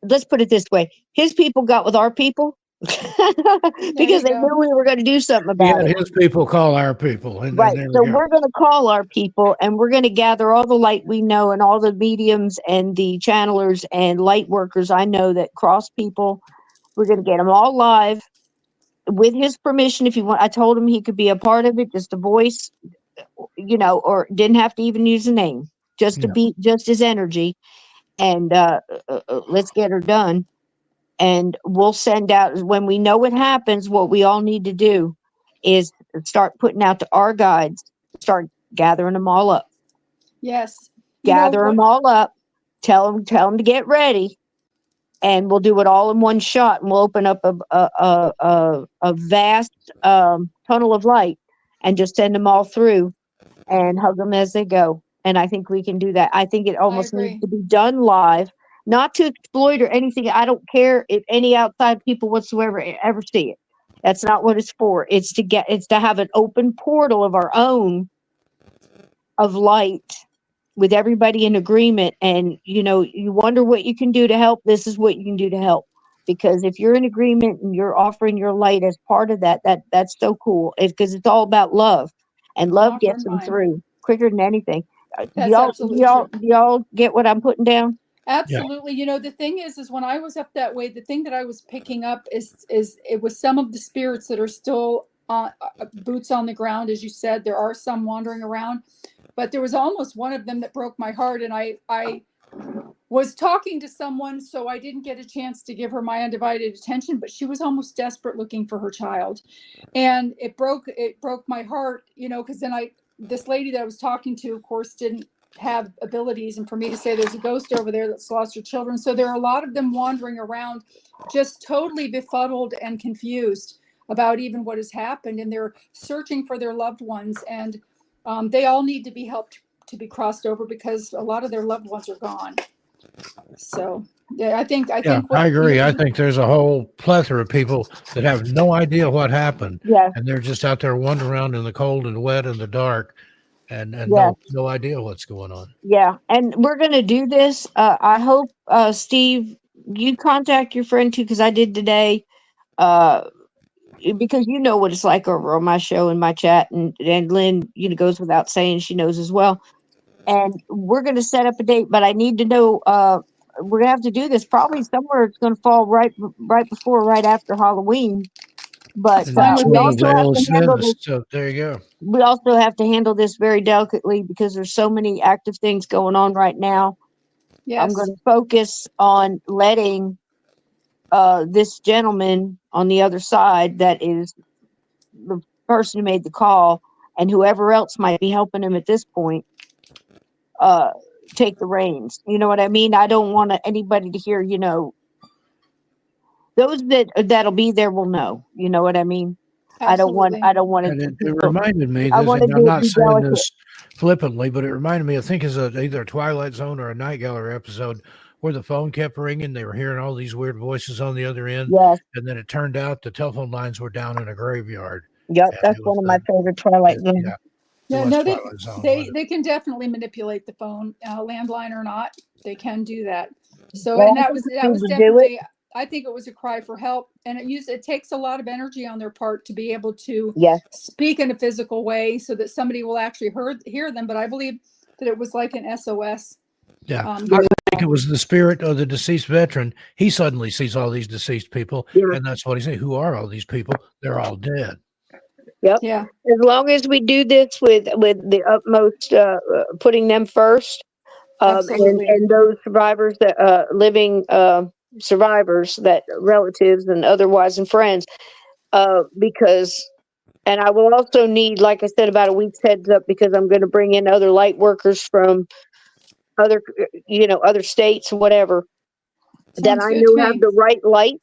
Let's put it this way: his people got with our people There because you they go. knew we were going to do something He about had it. his people call our people, and Right. there we So go. we're going to call our people, and we're going to gather all the light we know, and all the mediums and the channelers and light workers I know that cross people. We're going to get them all live with his permission. If you want, I told him he could be a part of it, just a voice, or didn't have to even use a name, just to Yeah. be just his energy. And let's get her done. And we'll send out, when we know what happens, what we all need to do is start putting out to our guides, start gathering them all up, Yes. You know gather them what? all up, tell them to get ready, and we'll do it all in one shot. And we'll open up a vast tunnel of light and just send them all through and hug them as they go. And I think we can do that. I think it I almost needs agree. to be done live, not to exploit or anything. I don't care if any outside people whatsoever ever see it. That's not what it's for. It's to have an open portal of our own of light with everybody in agreement. And you wonder what you can do to help. This is what you can do to help. Because if you're in agreement and you're offering your light as part of that's so cool. Because it's all about love, and I'm love offering gets them mine. through quicker than anything. Do That's y'all, do absolutely y'all, true. do y'all get what I'm putting down? Yeah. Absolutely. You know, the thing is when I was up that way, the thing that I was picking up is it was some of the spirits that are still boots on the ground, as you said. There are some wandering around, but there was almost one of them that broke my heart, and I was talking to someone, so I didn't get a chance to give her my undivided attention, but she was almost desperate looking for her child. And it broke my heart, because then this lady that I was talking to, of course, didn't have abilities, and for me to say there's a ghost over there that's lost her children. So there are a lot of them wandering around, just totally befuddled and confused about even what has happened, and they're searching for their loved ones, and they all need to be helped to be crossed over because a lot of their loved ones are gone. So yeah, I think Yeah, what I agree. I think there's a whole plethora of people that have no idea what happened, Yeah, and they're just out there wandering around in the cold and wet and the dark, and yeah, no idea what's going on. yeah. And we're gonna do this. I hope, Steve, you contact your friend too, because I did today. Uh, because you know what it's like over on my show and my chat, and Lynn, goes without saying, she knows as well. And we're going to set up a date, but I need to know, we're going to have to do this probably somewhere. It's going to fall right before, right after Halloween. But it's fine with Two we me. of the also have to illest in handle us. this. So there you go. We also have to handle this very delicately because there's so many active things going on right now. I'm going Yes. to focus on letting this gentleman on the other side, that is the person who made the call, and whoever else might be helping him at this point, uh take the reins. You know what I mean? I don't want anybody to hear, those that'll be there will know. You know what I mean? Absolutely. I don't want And it it to, reminded me I this, want to and I'm do it not be saying delicate. this flippantly, but it reminded me, I think, is either a Twilight Zone or a Night Gallery episode where the phone kept ringing. They were hearing all these weird voices on the other end, Yes. and then it turned out the telephone lines were down in a graveyard. Yep, And that's it was one of my favorite Twilight Zone. yeah, the Yeah, West no, Twilight Zone. they can definitely manipulate the phone, landline or not. They can do that. So, Well, and I that think was the that was people do it. definitely. I think it was a cry for help, and it takes a lot of energy on their part to be able to Yes. speak in a physical way so that somebody will actually hear them. But I believe that it was like an SOS. Yeah. I Yeah. think it was the spirit of the deceased veteran. He suddenly sees all these deceased people, Yeah. and that's what he said. Who are all these people? They're all dead. Yep. Yeah, As long as we do this with the utmost, putting them first, absolutely. and those survivors that living survivors, that relatives and otherwise and friends, because. And I will also need, like I said, about a week's heads up, because I'm going to bring in other light workers from other, other states, whatever, that Sounds I good to know have me. the right light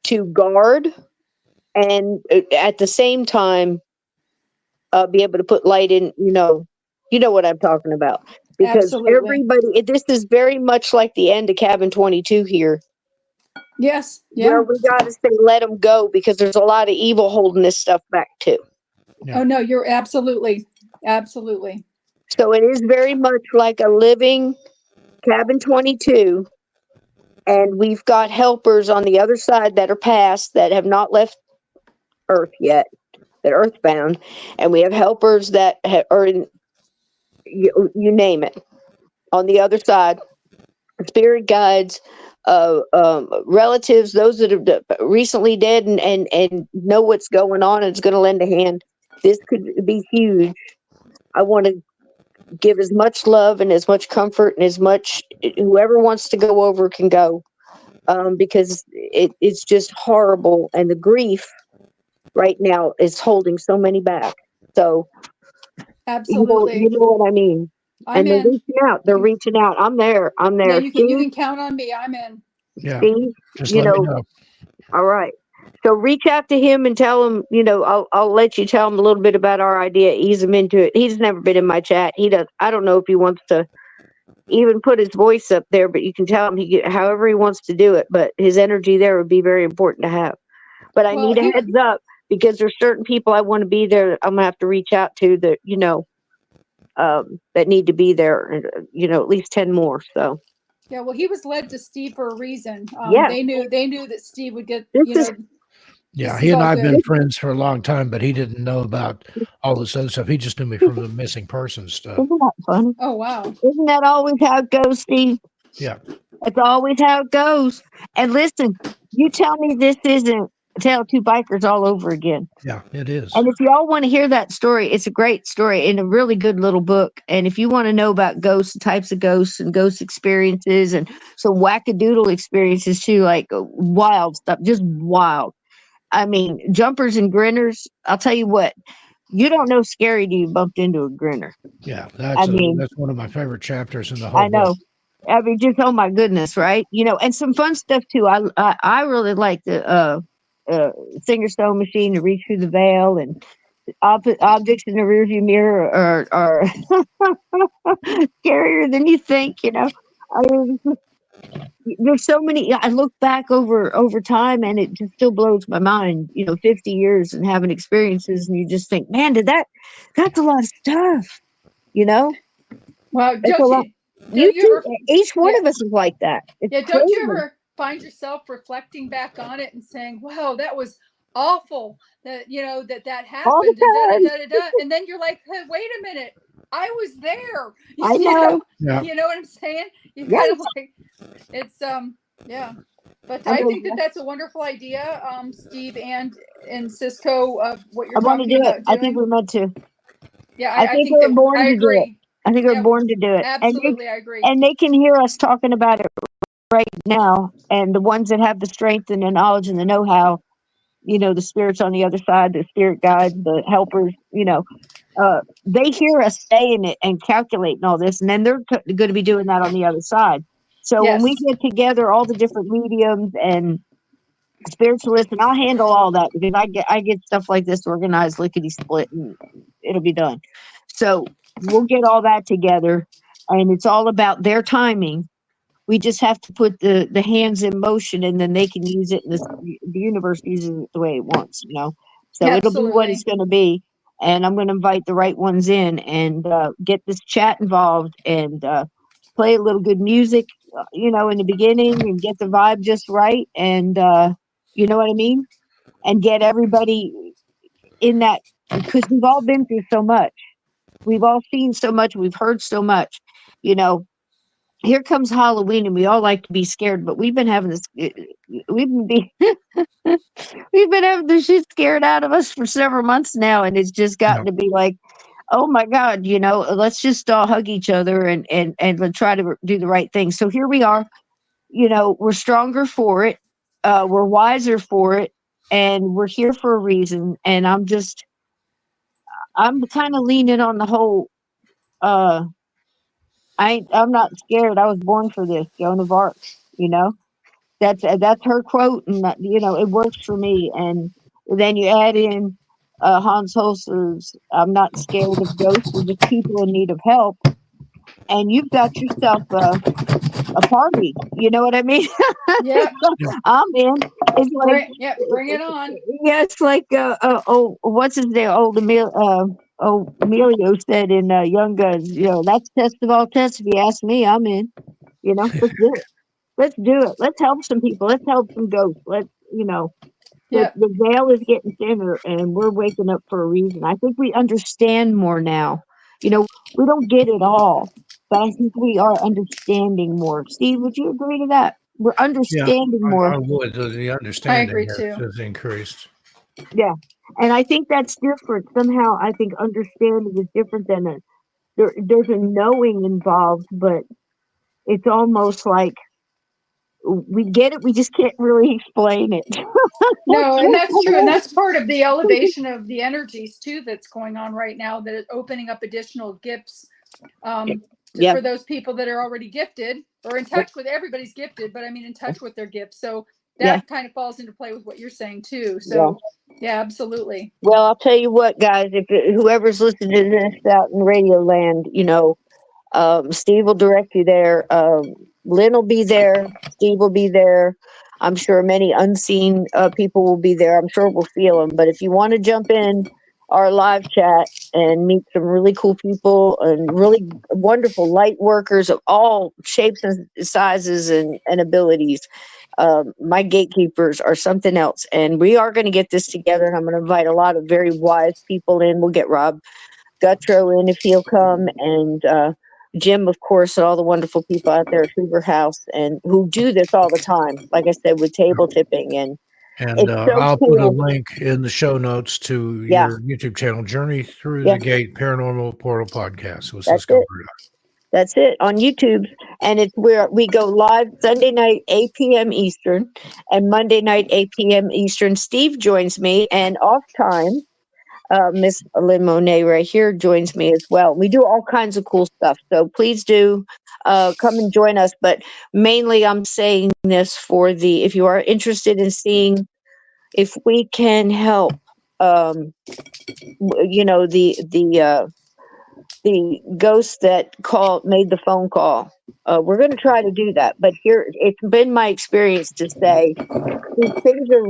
to guard, and at the same time be able to put light in. You know what I'm talking about, because Absolutely. this is very much like the end of Cabin 22 here, Yes. where Yeah. we got to say let them go, because there's a lot of evil holding this stuff back too. Yeah. Oh no, you're absolutely, absolutely. So it is very much like a living Cabin 22, and we've got helpers on the other side that are past, that have not left Earth yet, that are earthbound, and we have helpers that are in, you name it, on the other side, spirit guides, relatives, those that have recently dead, and know what's going on and is going to lend a hand. This could be huge. I want to give as much love and as much comfort, and as much, whoever wants to go over can go, because it's just horrible, and the grief right now is holding so many back. So you Absolutely. know what I mean. I'm And they're in. reaching out. They're reaching out. I'm there. I'm Yeah, there. you Steve, can count on me. I'm in. Yeah. Steve, Just you let me know, know. all right. So reach out to him and tell him, I'll let you tell him a little bit about our idea, ease him into it. He's never been in my chat. He does. I don't know if he wants to even put his voice up there, but you can tell him however he wants to do it. But his energy there would be very important to have. But I Well, need a heads up, because there's certain people I want to be there that I'm gonna have to reach out to, that that need to be there, and at least 10 more. So yeah. Well, he was led to Steve for a reason. yeah, They knew that Steve would get. this is Yeah. This He is and all I have been good. friends for a long time, but he didn't know about all this other stuff. He just knew me from the missing person stuff. isn't that funny? Oh wow. Isn't that always how it goes, Steve? Yeah. It's always how it goes. And listen, you tell me this isn't A Tale of Two Bikers all over again. Yeah. It is. And if y'all want to hear that story, it's a great story and a really good little book. And if you want to know about ghosts, types of ghosts, and ghost experiences, and some wackadoodle experiences too, like wild stuff, just wild. I mean, jumpers and grinners. I'll tell you what, you don't know scary till you bumped into a grinner. Yeah. I mean, That's one of my favorite chapters in the whole I book. know. I mean, just oh my goodness, right? And some fun stuff too. I really like the uh, Singer Stone Machine, to reach through the veil, and objects in the rearview mirror are scarier than you think. I mean, there's so many. I look back over time, and it just still blows my mind. 50 years and having experiences, and you just think, man, that's a lot of stuff. You know, Wow. it's a lot. You Don't you too. ever? Each one Yeah. of us is like that. It's Yeah. Don't you crazy. ever find yourself reflecting back on it and saying, "Wow, that was awful. That that All the happened." And da da time. da da da. And then you're like, "Hey, wait a minute. I was there." I know. Yeah. You know what I'm saying? You kind Yes. of like it's yeah. But I I mean, think that that's a wonderful idea, Steve and Cisco, what I you're want to talking do it. about I think doing. we're meant to. Yeah, I I think think we're that born I to do it. agree. I think we're Yeah, born to do it. absolutely, I agree. And they can hear us talking about it right now. And the ones that have the strength and the knowledge and the know-how, the spirits on the other side, the spirit guides, the helpers, they hear us saying it and calculating all this, and then they're going to be doing that on the other side. So when we Yes, get together, all the different mediums and spiritualists, and I'll handle all that, because I get stuff like this organized, lickety split, and it'll be done. So we'll get all that together, and it's all about their timing. We just have to put the hands in motion, and then they can use it. The universe uses it the way it wants. So it'll be what it's absolutely. going to be. and I'm going to invite the right ones in and get this chat involved and play a little good music, in the beginning and get the vibe just right. And you know what I mean? And get everybody in that, because we've all been through so much. We've all seen so much. We've heard so much. You know, here comes Halloween, and we all like to be scared, but we've been having this. We've been be, we've been having the shit scared out of us for several months now, and it's just Yeah. gotten to be like, oh my God, let's just all hug each other and let's try to do the right thing. So here we are. We're stronger for it. We're wiser for it, and we're here for a reason. And I'm kind of leaning on the whole. Uh, I'm not scared. I was born for this. Joan of Arc. You know, that's her quote, and it works for me. And then you add in Hans Holzer's "I'm not scared of ghosts, we're just people in need of help," and you've got yourself a party. You know what I mean? Yep. I'm in. It's like, Bring it on. yeah, it's like what's his name? Emilio said in Young Guns. That's test of all tests. If you ask me, I'm in. Let's do it. Let's do it. Let's help some people. Let's help some ghosts. Yep. The veil is getting thinner, and we're waking up for a reason. I think we understand more now. We don't get it all, but I think we are understanding more. Steve, would you agree to that? We're Yeah, understanding more. I would. The I understanding agree too. has increased. Yeah. And I think that's different. Somehow I think understanding is different than there's a knowing involved, but it's almost like we get it, we just can't really explain it. No, and that's true. And that's part of the elevation of the energies too that's going on right now, that is opening up additional gifts Yeah. for those people that are already gifted or in touch with. Everybody's gifted, but I mean in touch with their gifts. So Yeah. that kind of falls into play with what you're saying too. Yeah. So yeah, absolutely. Well, I'll tell you what, guys, if whoever's listening to this out in Radio Land, Steve will direct you there. Lynn will be there. Steve will be there. I'm sure many unseen people will be there. I'm sure we'll feel them. But if you want to jump in our live chat and meet some really cool people and really wonderful light workers of all shapes and sizes and abilities, my gatekeepers are something else. And we are going to get this together. And I'm going to invite a lot of very wise people in. We'll get Rob Guttrow in if he'll come, and Jim, of course, and all the wonderful people out there at Hoover House and who do this all the time. Like I said, with table tipping, and And it's so I'll put a cool. link in the show notes to Yeah, your YouTube channel, Journey Through yeah, the Gate Paranormal Portal Podcast with that's Cisco it. Bruda. That's it on YouTube, and it's where we go live Sunday night 8 p.m. Eastern, and Monday night 8 p.m. Eastern. Steve joins me, and off time. Miss Lynn Monet right here joins me as well. We do all kinds of cool stuff. So please do come and join us. But mainly I'm saying this if you are interested in seeing if we can help, the ghost that made the phone call. We're going to try to do that. But here, it's been my experience to say these things are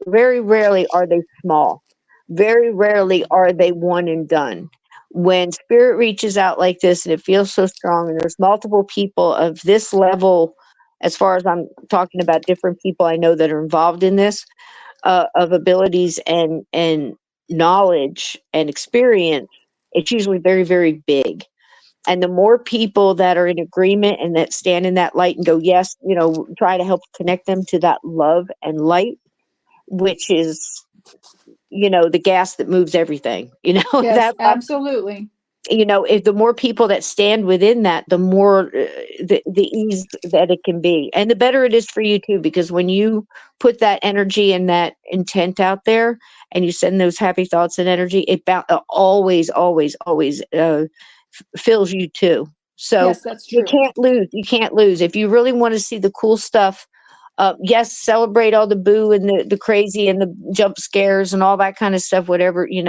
very rarely are they small. Very rarely are they one and done. When spirit reaches out like this and it feels so strong, and there's multiple people of this level, as far as I'm talking about different people I know that are involved in this, of abilities and knowledge and experience, it's usually very, very big. And the more people that are in agreement and that stand in that light and go, yes, try to help connect them to that love and light, which is, the gas that moves everything, Yes, absolutely. if the more people that stand within that, the more the ease that it can be, and the better it is for you too, because when you put that energy and that intent out there and you send those happy thoughts and energy, it always, always, always fills you too. So Yes, that's you true. can't lose. You can't lose. If you really want to see the cool stuff, yes, celebrate all the boo and the crazy and the jump scares and all that kind of stuff, whatever, you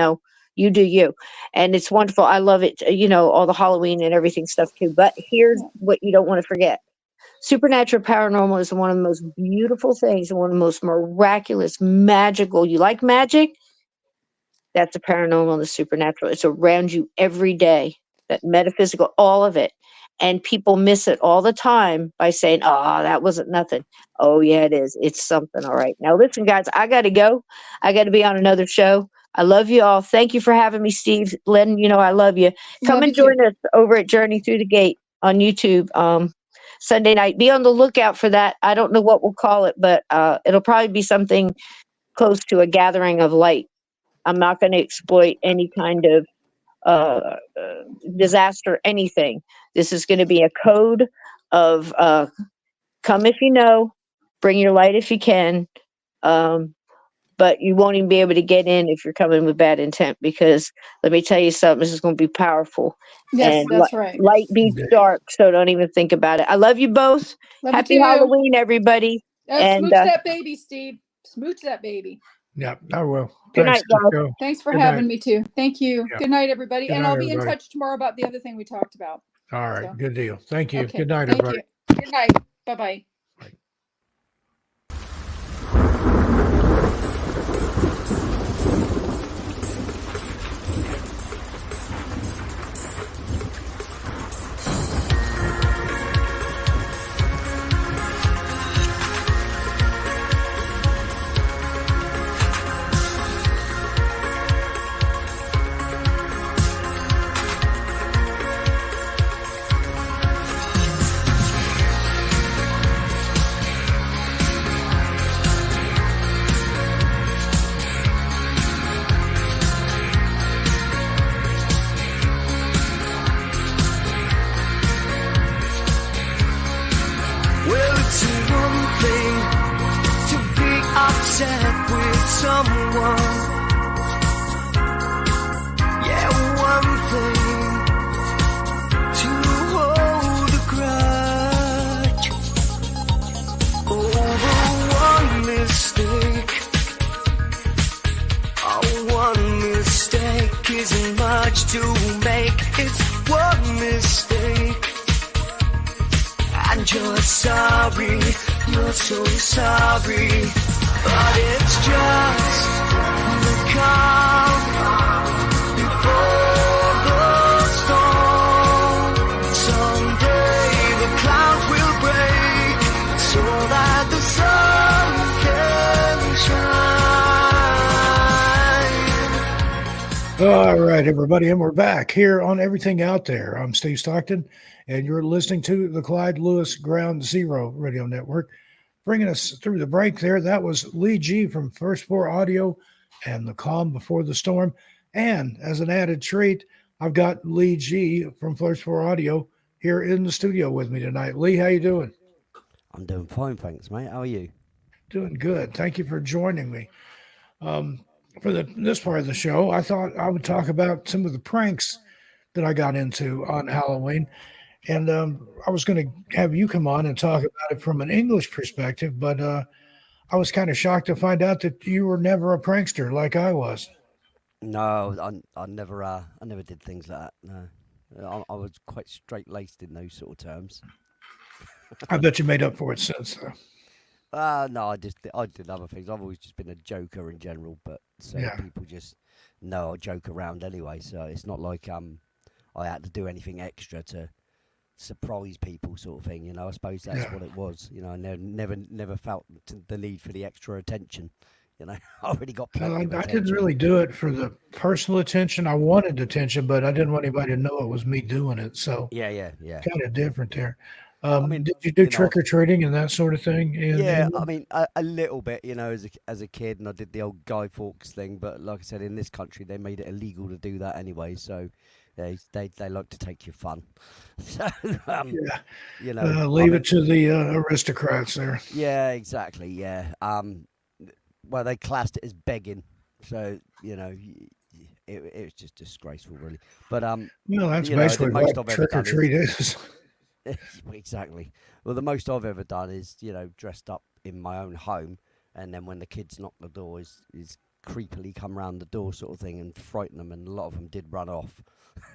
do you. And it's wonderful. I love it, all the Halloween and everything stuff too. But here's what you don't want to forget. Supernatural paranormal is one of the most beautiful things and one of the most miraculous, magical. You like magic? That's the paranormal and the supernatural. It's around you every day. That metaphysical, all of it. And people miss it all the time by saying, "Oh, that wasn't nothing." Oh, yeah, it is. It's something. All right. Now, listen, guys, I got to go. I got to be on another show. I love you all. Thank you for having me, Steve. Len, you know I love you. Come Love and you too. join us over at Journey Through the Gate on YouTube Sunday night. Be on the lookout for that. I don't know what we'll call it, but it'll probably be something close to a gathering of light. I'm not going to exploit any kind of uh, uh, disaster, anything. This is going to be a code of come if you know, bring your light if you can. Um, but you won't even be able to get in if you're coming with bad intent, because let me tell you something, this is going to be powerful. Yes, And that's right. light beats Indeed. dark, so don't even think about it. I love you both. Love Happy you too. Halloween, everybody. And Smooch that baby, Steve. Smooch that baby. Yeah, I will. good Thanks, night, guys. Cisco. Thanks for Good having night. me too. Thank you. Yeah. Good night, everybody. Good And night, I'll be in everybody. touch tomorrow about the other thing we talked about. All right, So. good deal. Thank you. Okay. Good night, Thank everybody. you. Good night. Bye-bye. Well, it's one thing to be upset with someone. Yeah, one thing to hold a grudge over one mistake. Oh, one mistake isn't much to make. It's one mistake. And you're sorry, you're so sorry, but it's just the calm before the storm. Someday the clouds will break so that the sun can shine. All right, everybody, and we're back here on Everything Out There. I'm Steve Stockton, and you're listening to the Clyde Lewis Ground Zero Radio Network. Bringing us through the break there, that was Lee G from First Floor Audio and The Calm Before the Storm. And as an added treat, I've got Lee G from First Floor Audio here in the studio with me tonight. Lee, how you doing? I'm doing fine, thanks, mate. How are you? Doing good. Thank you for joining me. For this part of the show, I thought I would talk about some of the pranks that I got into on Halloween. And I was going to have you come on and talk about it from an English perspective, but I was kind of shocked to find out that you were never a prankster like I was. No, I never did things like that. No, I was quite straight laced in those sort of terms. I bet you made up for it since. No, I did other things. I've always just been a joker in general, but so Yeah. people just know I joke around anyway. So it's not like I had to do anything extra to surprise people, sort of thing. You know, I suppose that's Yeah. what it was. You know, I never felt the need for the extra attention. You know, I already got Well, plenty of I attention. didn't really do it for the personal attention. I wanted attention, but I didn't want anybody to know it was me doing it. So Yeah. kind of different there. mean, Did you do you know, trick or treating and that sort of thing? Yeah, I mean, a little bit, you know, as a kid, and I did the old Guy Fawkes thing. But like I said, in this country, they made it illegal to do that anyway. So they like to take your fun. So yeah. you know, Leave it to the aristocrats there. yeah, exactly, yeah. Well, they classed it as begging, so you know, it was just disgraceful, really. But Well, that's you know, the basically most what I've ever trick or done is treat is. exactly. Well, the most I've ever done is, you know, dressed up in my own home, and then when the kids knock the door, is creepily come round the door, sort of thing, and frighten them. And a lot of them did run off.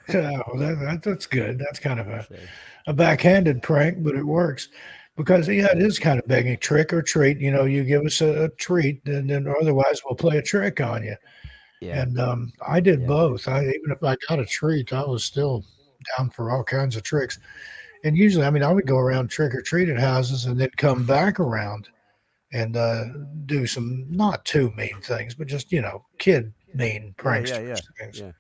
Yeah, well, that's good. That's kind of So, a backhanded prank, but it works because yeah, it is kind of begging. Trick or treat. You know, you give us a treat, and then otherwise we'll play a trick on you. Yeah. And I did Yeah. both. Even if I got a treat, I was still down for all kinds of tricks. And usually, I mean, I would go around trick or treated houses and then come back around and do some not too mean things, but just kid mean Yeah. Yeah. Yeah. pranksters things. Yeah. Yeah.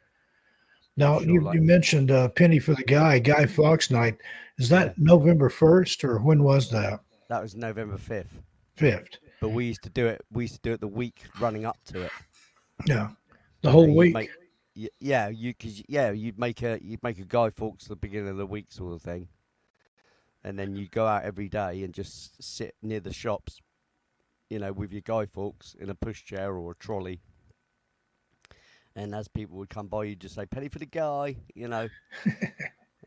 Now Sure. you mentioned Penny for the Guy Fawkes Night. Is Yeah. that November 1st or when was that? That was November 5th. 5th. But we used to do it. We used to do it the week running up to it. Yeah, the You know, whole you'd week. make. Yeah. You'd make a Guy Fawkes at the beginning of the week sort of thing, and then you go out every day and just sit near the shops, with your Guy Fawkes in a pushchair or a trolley. And as people would come by, you'd just say, penny for the guy.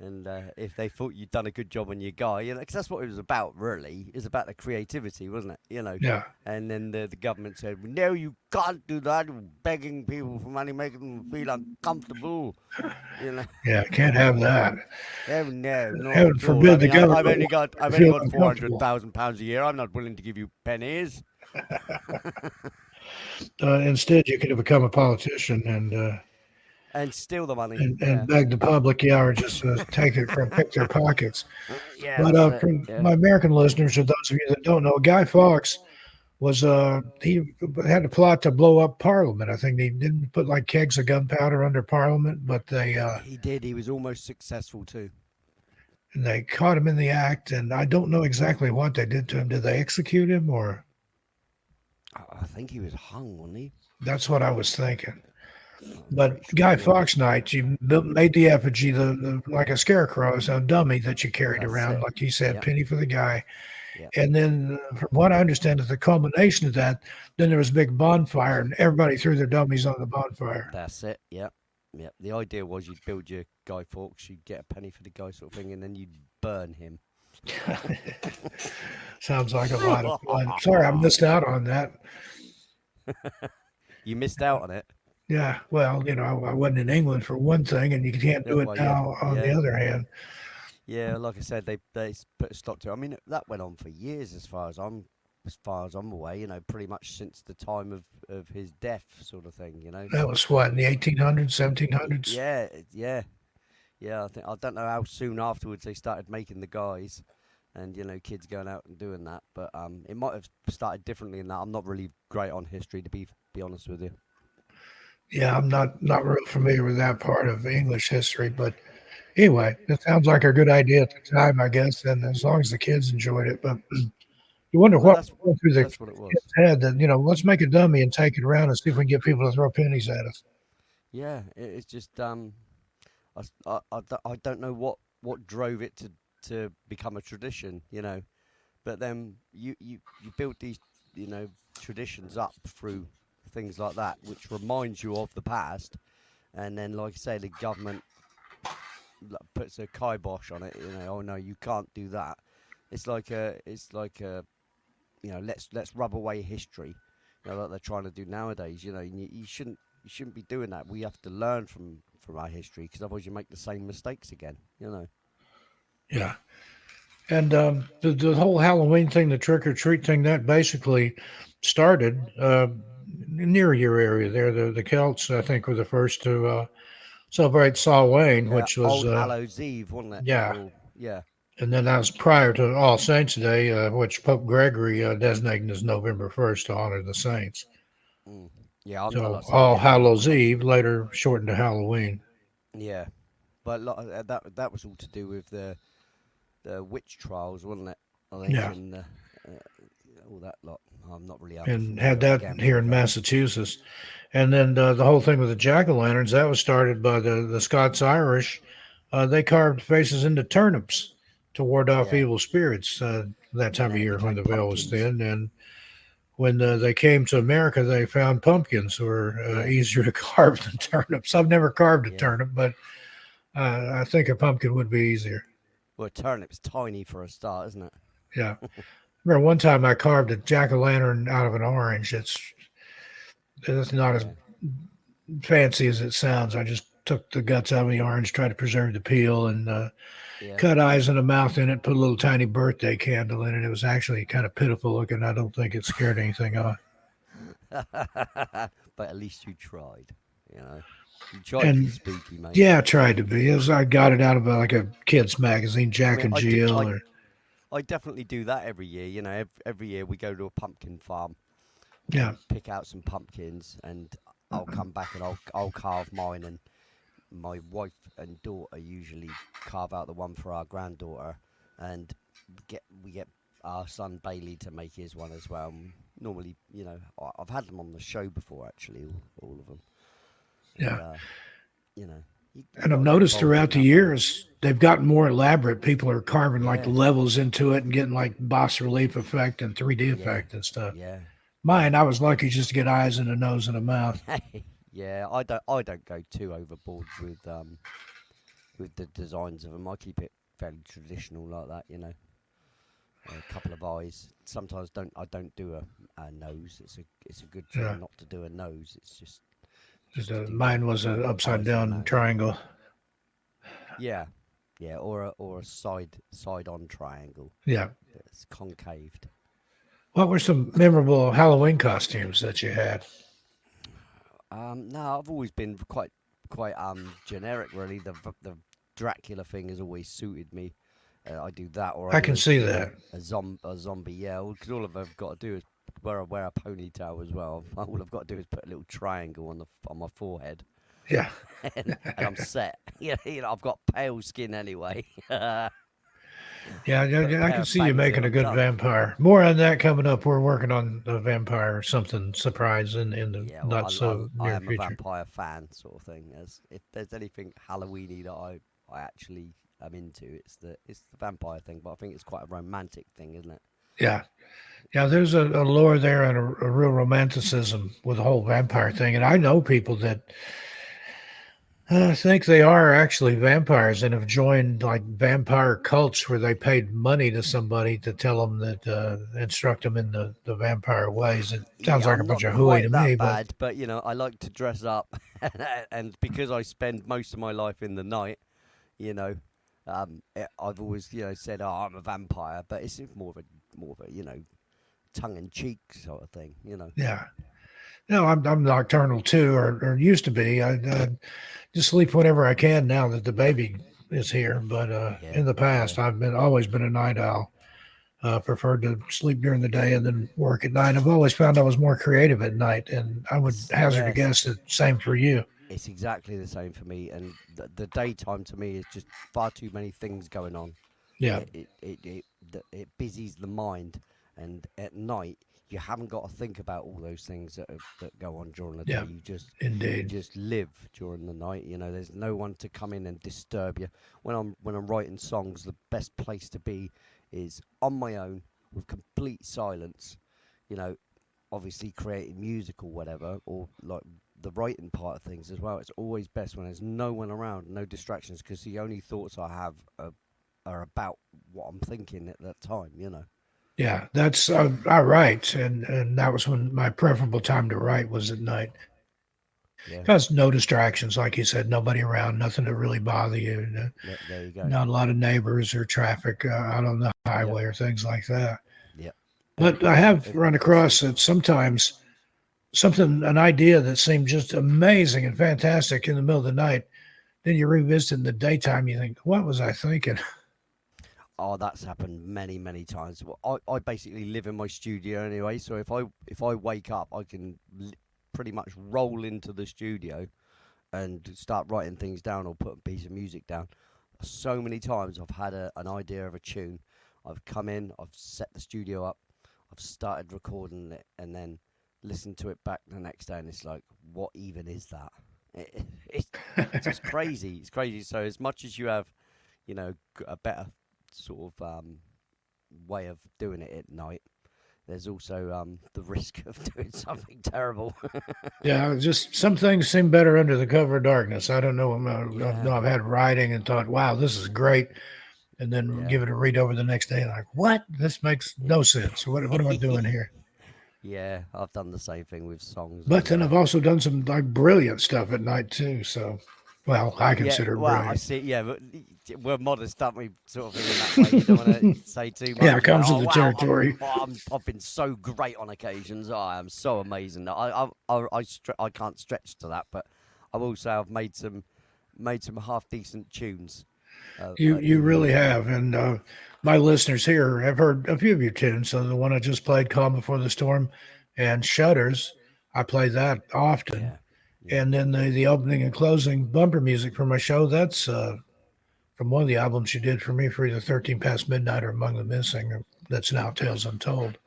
And if they thought you'd done a good job on your guy, because that's what it was about, really. It was about the creativity, wasn't it? Yeah, And then the government said, no, you can't do that. You're begging people for money, making them feel uncomfortable. yeah, can't have that. Oh, no, not Heaven at all. I forbid the mean, government I've only got feel uncomfortable. £400,000 a year. I'm not willing to give you pennies. Instead, you could have become a politician And steal the money. and beg the public, or just pick their pockets. Yeah, But that's for it. Yeah. my American listeners, or those of you that don't know, Guy Fawkes was he had a plot to blow up Parliament. I think he didn't put like kegs of gunpowder under Parliament, but He did. He was almost successful too. they caught him in the act, and I don't know exactly what they did to him. Did they execute him, or? I think he was hung, wasn't he? That's what I was thinking. I'm But pretty sure Guy he was. Fawkes Night, you made the effigy, like a scarecrow, so a dummy that you carried That's around, it. like you said, Yep. penny for the guy. Yep. And then, from what I understand, at the culmination of that, then there was a big bonfire, and everybody threw their dummies on the bonfire. That's it. Yep. Yep. The idea was you'd build your Guy Fawkes, you'd get a penny for the guy sort of thing, and then you'd burn him. Sounds like a lot of fun. Sorry, I missed out on that. You missed out on it. Yeah, well, I wasn't in England for one thing, and you can't do it Well, yeah, now on the yeah. other hand. Yeah, like I said, they put a stop to it. I mean, that went on for years, as far as I'm aware. Pretty much since the time of his death, sort of thing. That was what, in the 1800s, 1700s? Yeah. I don't know how soon afterwards they started making the guys, and kids going out and doing that. But it might have started differently in that. I'm not really great on history, to be honest with you. Yeah, I'm not real familiar with that part of English history, but anyway, it sounds like a good idea at the time, I guess, and as long as the kids enjoyed it. But you wonder Well, what went through the that's what it was. kid's head that, let's make a dummy and take it around and see if we can get people to throw pennies at us. Yeah, it's just I don't know what drove it to become a tradition, but then you build these traditions up through things like that, which reminds you of the past, and then, like I say, the government puts a kibosh on it. Oh no, you can't do that. It's like a let's rub away history, like they're trying to do nowadays. You shouldn't be doing that. We have to learn from our history, because otherwise you make the same mistakes again. Yeah. And the whole Halloween thing, the trick or treat thing, that basically started near your area there. The Celts, I think, were the first to celebrate Samhain, which was Old Hallows Eve, wasn't it? yeah. Yeah. And then that was prior to All Saints Day, which Pope Gregory designated as November 1st to honor the saints. Mm. Yeah, I'm So not All Hallows Eve, later shortened to Halloween. Yeah, but that was all to do with the witch trials, wasn't it? I think, Yeah. and all that lot. I'm not really. And had that here in Massachusetts. And then the whole thing with the jack-o'-lanterns, that was started by the Scots-Irish. They carved faces into turnips to ward off evil spirits that time of then it year when the became veil was pumpkins. thin. And when they came to America, they found pumpkins were easier to carve than turnips. I've never carved a turnip, but I think a pumpkin would be easier. Well, a turnip's tiny for a start, isn't it? Yeah. Remember one time I carved a jack-o'-lantern out of an orange. It's not as fancy as it sounds. I just took the guts out of the orange, tried to preserve the peel, and cut eyes and a mouth in it, put a little tiny birthday candle in it. It was actually kind of pitiful looking. I don't think it scared anything off. But at least you tried. You know, you tried to be And spooky, mate. yeah, I tried to be. As I got it out of like a kids magazine, I Jack mean, and Jill, or I definitely do that every year. You know, every year we go to a pumpkin farm yeah, and pick out some pumpkins, and I'll come back and I'll carve mine, and my wife and daughter usually carve out the one for our granddaughter, and we get our son Bailey to make his one as well. Normally, you know, I've had them on the show before, actually, all of them, and yeah. you know, you And I've got to get noticed involved in throughout the that more. years they've gotten more elaborate. People are carving like Yeah, levels into it and getting like bas relief effect and 3D yeah, effect and stuff. yeah, yeah. Mine, I was lucky just to get eyes and a nose and a mouth. Yeah, I don't go too overboard with the designs of them. I keep it fairly traditional like that, you know. A couple of eyes. Sometimes I don't do a nose. It's a good Yeah, thing not to do a nose. It's just just to do mine was an the upside eyes and the down mouth. triangle. Yeah, yeah, or a side on triangle Yeah. that's concaved. What were some memorable Halloween costumes that you had? No, I've always been quite generic really. The Dracula thing has always suited me. I do that, or I I can always see do that. a zombie. Yeah, because all I've got to do is wear a ponytail as well. All I've got to do is put a little triangle on my forehead, Yeah. and I'm set. Yeah, you know, I've got pale skin anyway. Yeah, yeah, Put a yeah, I pair can of see you fangs in, making a I'm good done. vampire. More on that coming up. We're working on a vampire or something surprise in the Yeah, not well, so I near am a future. vampire fan, sort of thing. As if there's anything Halloweeny that I actually am into, it's the vampire thing. But I think it's quite a romantic thing, isn't it? Yeah. Yeah, there's a lore there and a real romanticism with the whole vampire thing. And I know people that think they are actually vampires and have joined like vampire cults where they paid money to somebody to tell them that, instruct them in the vampire ways. It sounds Yeah, like a I'm bunch not of hooey to quite me, that but bad, but you know, I like to dress up, and because I spend most of my life in the night, you know, I've always said, "Oh, I'm a vampire," but it's more of a tongue in cheek sort of thing, you know. yeah. No, I'm nocturnal too, or used to be. I just sleep whenever I can now that the baby is here. But Yeah, in the yeah, past, I've been always been a night owl. Preferred to sleep during the day and then work at night. I've always found I was more creative at night, and I would hazard a yes. guess that same for you. It's exactly the same for me, and the daytime to me is just far too many things going on. Yeah, It busies the mind, and at night you haven't got to think about all those things that go on during the day. yeah, You indeed. just live during the night. You know, there's no one to come in and disturb you. When I'm writing songs, the best place to be is on my own with complete silence. You know, obviously creating music or whatever, or like the writing part of things as well. It's always best when there's no one around, no distractions, because the only thoughts I have are about what I'm thinking at that time. You know. Yeah, that's I write, and that was when my preferable time to write was at night. Yeah. Because no distractions, like you said, nobody around, nothing to really bother you. There you go. Not a lot of neighbors or traffic out on the Yep. highway or things like that. Yep. But I have run Everybody's across that sleeping. sometimes an idea that seemed just amazing and fantastic in the middle of the night. Then you revisit in the daytime, you think, what was I thinking? Oh, that's happened many times. Well, I basically live in my studio anyway, so if I wake up, I can pretty much roll into the studio and start writing things down or put a piece of music down. So many times I've had an idea of a tune. I've come in, I've set the studio up, I've started recording it, and then listened to it back the next day, and it's like, what even is that? It's just crazy. It's crazy. So as much as you have, a better sort of way of doing it at night, there's also the risk of doing something terrible. Yeah, just some things seem better under the cover of darkness. I don't know. I Yeah, know I've had writing and thought, wow, this is great. And then yeah. give it a read over the next day, like, what? This makes no sense. What am I doing here? Yeah, I've done the same thing with songs But and then I've also done some like brilliant stuff at night too. So Well, I Yeah, consider it well, I brilliant. see. Yeah, but we're modest, aren't we? Sort of thing in that way. You don't want to say too Yeah, much. it You're like, comes with oh the wow, territory. I've been so great on occasions. Oh, I am so amazing. I can't stretch to that, but I will say I've made some half decent tunes. You In really have, and my listeners here have heard a few of your tunes. So the one I just played, "Calm Before the Storm," and "Shutters," I play that often. yeah, yeah, And then the opening and closing bumper music for my show, that's from one of the albums you did for me for either 13 Past Midnight or Among the Missing. That's now Tales Untold.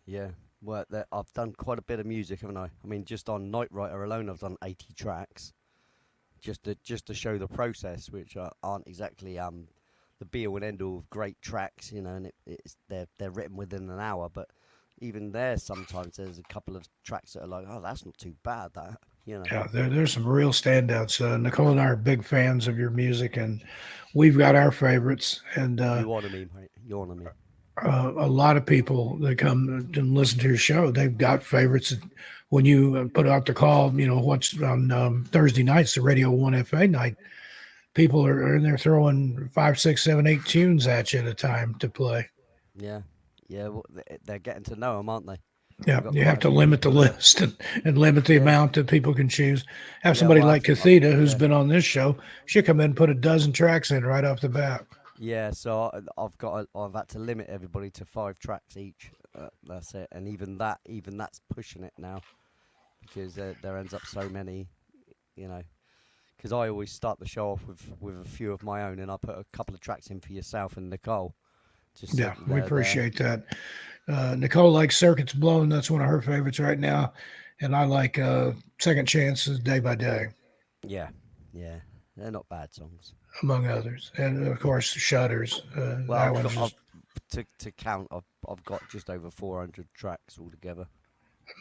yeah. Well, I've done quite a bit of music, haven't I? I mean, just on Night Writer alone, I've done 80 tracks. Just to show the process, which aren't exactly the be all and end all of great tracks, you know, and they're written within an hour. But even there, sometimes there's a couple of tracks that are like, oh, that's not too bad, that you know. Yeah, there's some real standouts. Nicole and I are big fans of your music, and we've got our favorites. And You honor me, mate. You honor me. a lot of people that come and listen to your show, they've got favorites. When you put out the call, what's on Thursday nights, the Radio 1 FA night, people are in there throwing five, six, seven, eight tunes at you at a time to play. Yeah, yeah. Well, they're getting to know them, aren't they? Yeah, We've got you quite have a to few limit the people that are. list and limit the Yeah, amount that people can choose. Have yeah. somebody Well, like I've Catheta, who's yeah. been on this show, she'll come in and put a dozen tracks in right off the bat. Yeah, so I've had to limit everybody to 5 tracks each. That's it, and even that's pushing it now because there ends up so many, you know. Because I always start the show off with a few of my own, and I put a couple of tracks in for yourself and Nicole, just so Yeah, that we they're there. appreciate that. Nicole likes Circuits Blown. That's one of her favorites right now. And I like Second Chances Day by Day, Yeah, yeah, they're not bad songs. among others. And of course, Shutters. Well, That one's I've just to count. I've got just over 400 tracks altogether.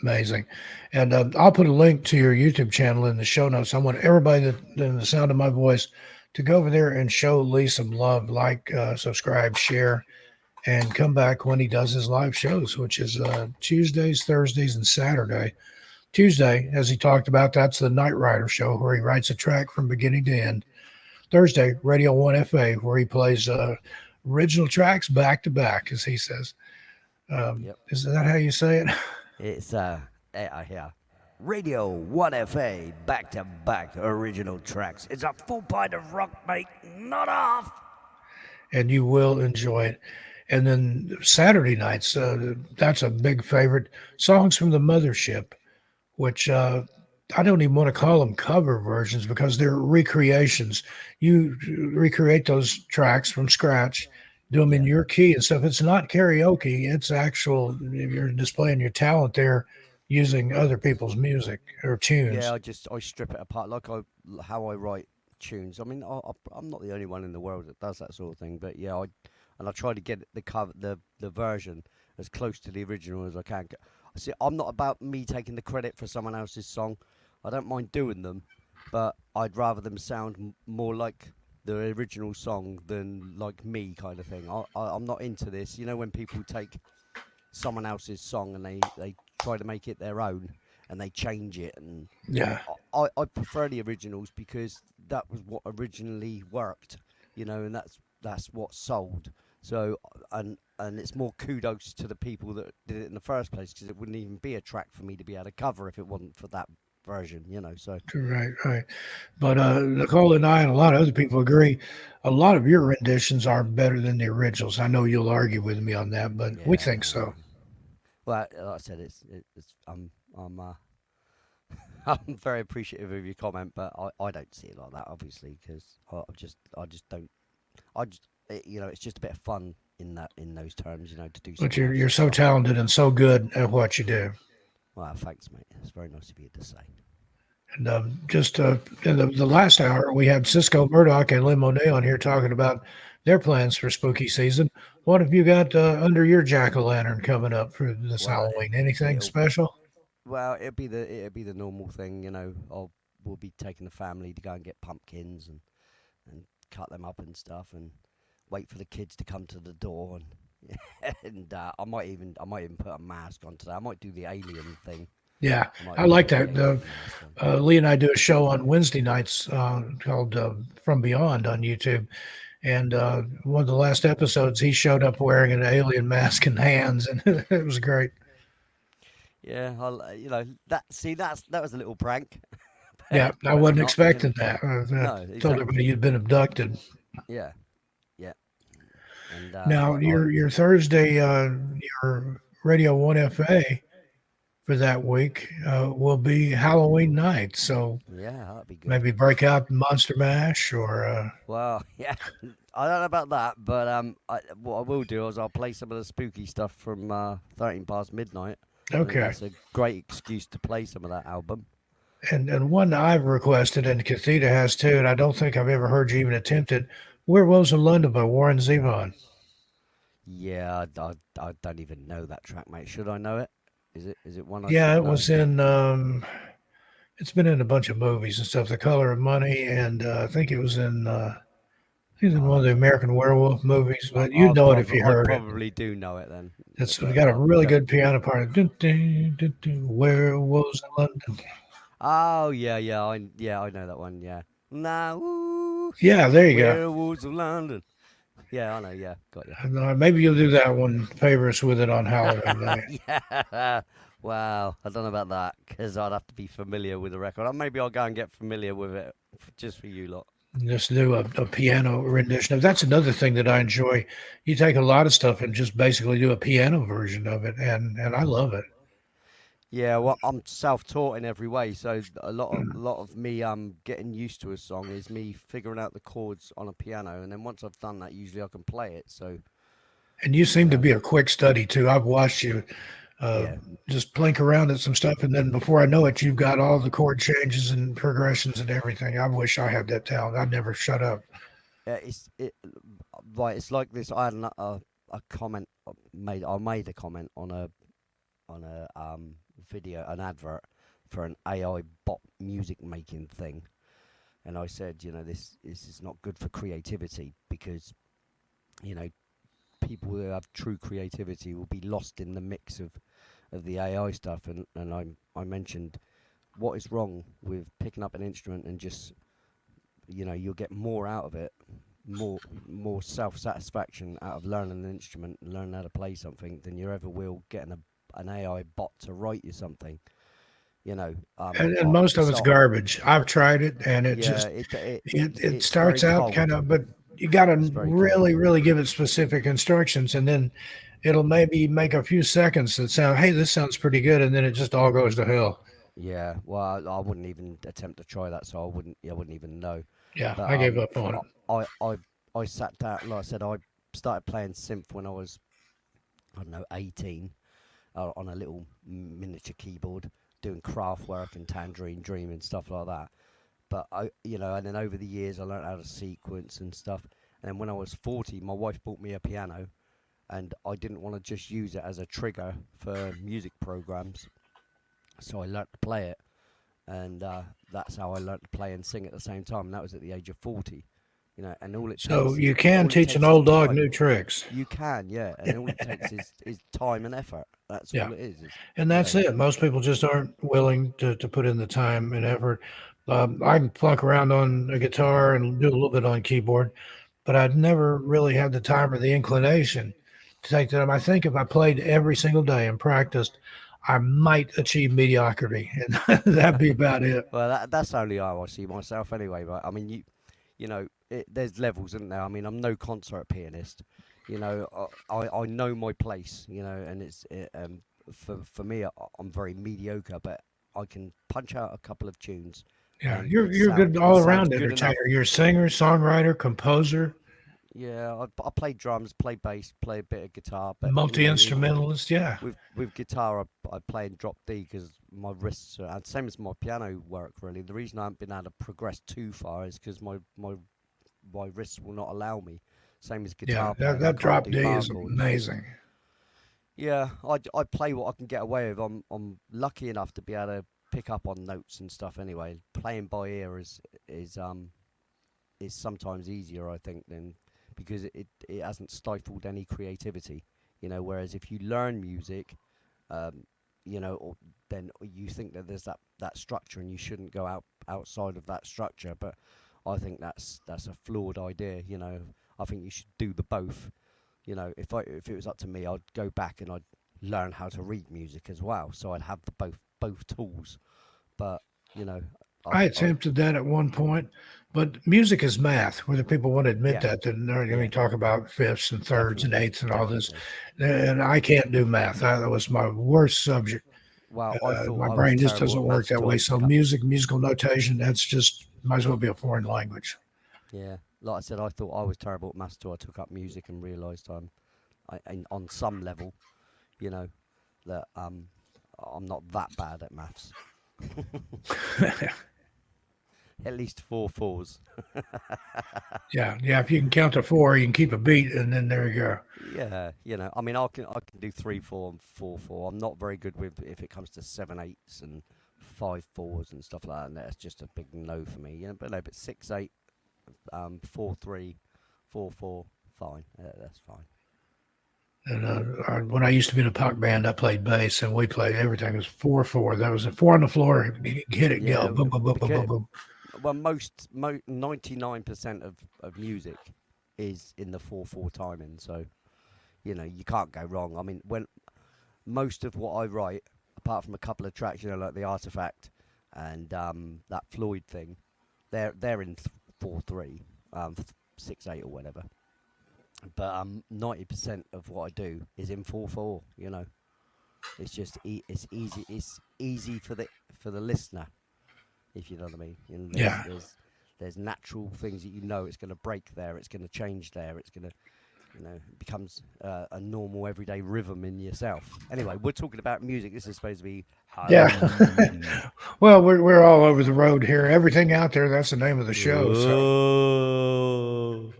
amazing. And I'll put a link to your YouTube channel in the show notes. I want everybody that in the sound of my voice to go over there and show Lee some love, like, subscribe, share, and come back when he does his live shows, which is Tuesdays, Thursdays, and Saturday. Tuesday, as he talked about, that's the Night Rider show where he writes a track from beginning to end. Thursday, Radio 1 FA, where he plays original tracks back to back, as he says. Yep, Is that how you say it? it's I hear Radio 1FA back to back original tracks. It's a full pint of rock, mate, not half. And you will enjoy it. And then Saturday nights, that's a big favorite. Songs from the Mothership, which I don't even want to call them cover versions because they're recreations. You recreate those tracks from scratch, do them in Yeah. your key and stuff. It's not karaoke, it's actual, you're displaying your talent there using other people's music or Yeah, tunes. I strip it apart like how I write tunes. I mean, I'm not the only one in the world that does that sort of thing, but yeah, I try to get the version as close to the original as I can. See, I'm not about me taking the credit for someone else's song. I don't mind doing them, but I'd rather them sound more like the original song than like me kind of thing. I'm not into this. You know, when people take someone else's song and they try to make it their own and they change it, and Yeah. I prefer the originals because that was what originally worked, you know, and that's what sold. So and it's more kudos to the people that did it in the first place because it wouldn't even be a track for me to be able to cover if it wasn't for that version, you know. So Right, right. But Nicole and I and a lot of other people agree. A lot of your renditions are better than the originals. I know you'll argue with me on that, but we yeah, think so. well, like I said, it's I'm I'm very appreciative of your comment, but I don't see it like that, obviously, because I just don't you know, it's just a bit of fun in those terms, you know, to do But someone you're else's so stuff. talented and so good at what you do. Well, thanks, mate. It's very nice of you to say. And just in the last hour, we had Cisco Murdoch and Lynn Monet on here talking about their plans for spooky season. What have you got under your jack o' lantern coming up for this Well, Halloween? Anything it'll special? well, it'll be the normal thing, you know. We'll be taking the family to go and get pumpkins and cut them up and stuff, and wait for the kids to come to the door, and and I might even put a mask on today. I might do the alien thing. Yeah, I might I have to like look at that. it again for the next one. Lee and I do a show on Wednesday nights called From Beyond on YouTube. And one of the last episodes, he showed up wearing an alien mask and hands, and it was great. Yeah, that was a little prank. Yeah, I Better wasn't not, expecting that. I No, told everybody exactly. you'd been abducted. Yeah, yeah. And Now, your Thursday, your Radio 1FA for that week will be Halloween night. So yeah, that'd be good. maybe break out Monster Mash or Well, yeah, I don't know about that, but what I will do is I'll play some of the spooky stuff from 13 past midnight. I think okay. that's a great excuse to play some of that album. And one I've requested, and Catheta has too, and I don't think I've ever heard you even attempt it. Where Was in London by Warren Zevon. Yeah, I don't even know that track, mate. Should I know it? Is it one I Yeah, should it know? was in. It's been in a bunch of movies and stuff. The Color of Money, and I think it was in. I think it was in one of Oh, the American Werewolf movies, but I you'd know it if you I heard it. probably do know it then, It's but got a I really don't. good piano part. Dun, dun, dun, dun, Werewolves in London. Oh yeah, I know that one. Yeah. Now, Yeah, there you go. werewolves of London. Yeah, I know. Yeah, got you. And, maybe you'll do that one. Favor us with it on Halloween night. Yeah. Wow. I don't know about that because I'd have to be familiar with the record. Or maybe I'll go and get familiar with it just for you lot. Just do a piano rendition of that's another thing that I enjoy. You take a lot of stuff and just basically do a piano version of it, and I love it. Yeah, well, I'm self-taught in every way, so a lot of me getting used to a song is me figuring out the chords on a piano, and then once I've done that, usually I can play it. So And you you seem to know, be a quick study too. I've watched you uh, yeah, just blink around at some stuff, and then before I know it, you've got all the chord changes and progressions and everything. I wish I had that talent. I'd never shut up. it's it right. It's like this. I had a comment made. I made a comment on a video, an advert for an AI bot music making thing, and I said, this is not good for creativity because you know people who have true creativity will be lost in the mix of the AI stuff, and I mentioned what is wrong with picking up an instrument and just you'll get more out of it, more self satisfaction out of learning an instrument and learning how to play something than you ever will getting an AI bot to write you something. You know, And most of it's so garbage. I've tried it, and it yeah, just it it's very starts out kind cold. of, but you got to It's very cold. really give it specific instructions, and then it'll maybe make a few seconds that sound, hey, this sounds pretty good, and then it just all goes to hell. Yeah, well, I wouldn't even attempt to try that, so I wouldn't even know. Yeah, But I gave up on it. I sat down, like I said, I started playing synth when I was, I don't know, 18, on a little miniature keyboard, doing craft work and Tangerine Dream and stuff like that. But and then over the years, I learned how to sequence and stuff. And then when I was 40, my wife bought me a piano, and I didn't want to just use it as a trigger for music programs, so I learnt to play it, and that's how I learnt to play and sing at the same time. And that was at the age of 40. And all it So takes is you can all it teach an takes is old dog time. new tricks. You can, yeah, and all it takes is time and effort. That's Yeah. all it is And you that's know. it. Most people just aren't willing to put in the time and effort. I can plunk around on a guitar and do a little bit on keyboard, but I'd never really had the time or the inclination to take the time. I think if I played every single day and practiced, I might achieve mediocrity, and that'd be about it. Well, that's only how I see myself anyway. But I mean, there's levels, isn't there? I mean, I'm no concert pianist. I know my place. And for me, I'm very mediocre, but I can punch out a couple of tunes, Yeah, and you're good it all sounds around good enough. entertainer. You're a singer, songwriter, composer, Yeah, I play drums, play bass, play a bit of guitar, but multi instrumentalist. Yeah, with guitar, I play in drop D because my wrists are, and same as my piano work. Really, the reason I haven't been able to progress too far is because my wrists will not allow me. Same as yeah. guitar That playing, I can't drop do D bar is chords. amazing. Yeah, I play what I can get away with. I'm lucky enough to be able to pick up on notes and stuff. Anyway, playing by ear is sometimes easier, I think, than because it hasn't stifled any creativity. Whereas if you learn music, um, or then you think that there's that structure and you shouldn't go outside of that structure. But I think that's a flawed idea. I think you should do the both. If it was up to me, I'd go back and I'd learn how to read music as well, so I'd have the both tools. But I attempted that at one point, but music is math, whether people want to admit Yeah. that. Then I mean, Yeah. talk about fifths and thirds and Definitely, eighths and all this, definitely. and I can't do math. That was my worst subject. Well, I thought My I was brain just terrible doesn't at work maths that till way. I So took up. musical notation, that's just might as well be a foreign language. Yeah, like I said, I thought I was terrible at maths till I took up music and realised on some level, that I'm not that bad at maths. At least 4 fours. Yeah. If you can count to four, you can keep a beat, and then there you go. Yeah, I mean, I can do 3 4 and 4 4. I'm not very good with if it comes to 7 8s and 5 4s and stuff like that. And that's just a big no for me. But 6 8, 4 3, 4 4, fine. That's fine. And when I used to be in a punk band, I played bass, and we played everything. It was 4/4. That was a four on the floor. Hit it, Yeah, go, boom, boom, boom, boom, boom, because boom. well, 99% of music is in the 4 4 timing. So you can't go wrong. I mean, when most of what I write, apart from a couple of tracks, like the Artifact and that Floyd thing, they're in 4 3, 6 8 or whatever. But 90% of what I do is in 4 4. It's just it's easy. It's easy for the listener, if you know what I mean. Yeah. There's natural things that it's going to break there. It's going to change there. It's going to it becomes a normal everyday rhythm in yourself. Anyway, we're talking about music. This is supposed to be Yeah. Well, we're all over the road here. Everything out there. That's the name of the show. So,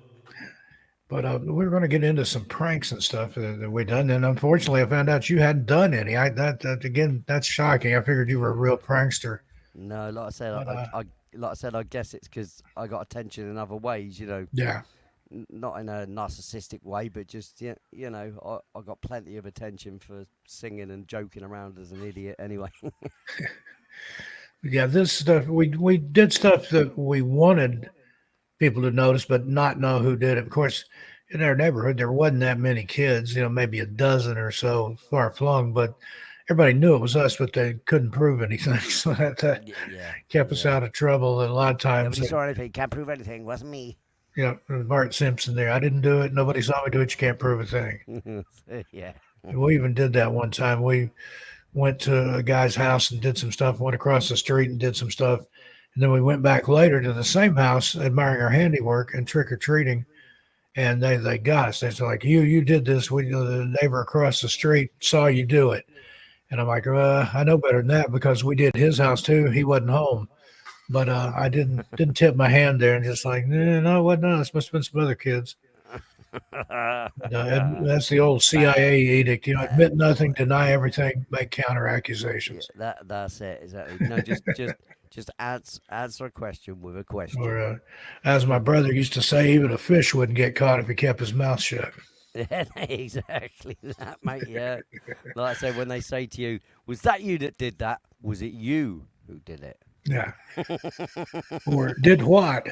Oh. but we're going to get into some pranks and stuff that we done. And unfortunately, I found out you hadn't done any. That again, that's shocking. I figured you were a real prankster. No, like I said, I guess it's because I got attention in other ways. Yeah. Not in a narcissistic way, but just I got plenty of attention for singing and joking around as an idiot. Anyway. Yeah, this stuff we did stuff that we wanted people to notice, but not know who did it. Of course, in our neighborhood, there wasn't that many kids. Maybe a dozen or so far flung, but everybody knew it was us, but they couldn't prove anything. So that kept us out of trouble. And a lot of times, nobody saw anything. Can't prove anything. Wasn't me. Yeah, Bart Simpson there. I didn't do it. Nobody saw me do it. You can't prove a thing. Yeah. We even did that one time. We went to a guy's house and did some stuff, went across the street and did some stuff. And then we went back later to the same house, admiring our handiwork and trick-or-treating. And they got us. They said, like, you did this. The neighbor across the street saw you do it. And I'm like, I know better than that because we did his house too. He wasn't home. But I didn't tip my hand there and just like, no, it wasn't us. Must have been some other kids. That's the old CIA edict. Admit nothing, deny everything, make counter accusations. That's it. Exactly. No, just answer a question with a question. Or, as my brother used to say, even a fish wouldn't get caught if he kept his mouth shut. Yeah, exactly that, mate. Yeah. Like I said, when they say to you, "Was that you that did that? Was it you who did it?" Yeah. Or did what?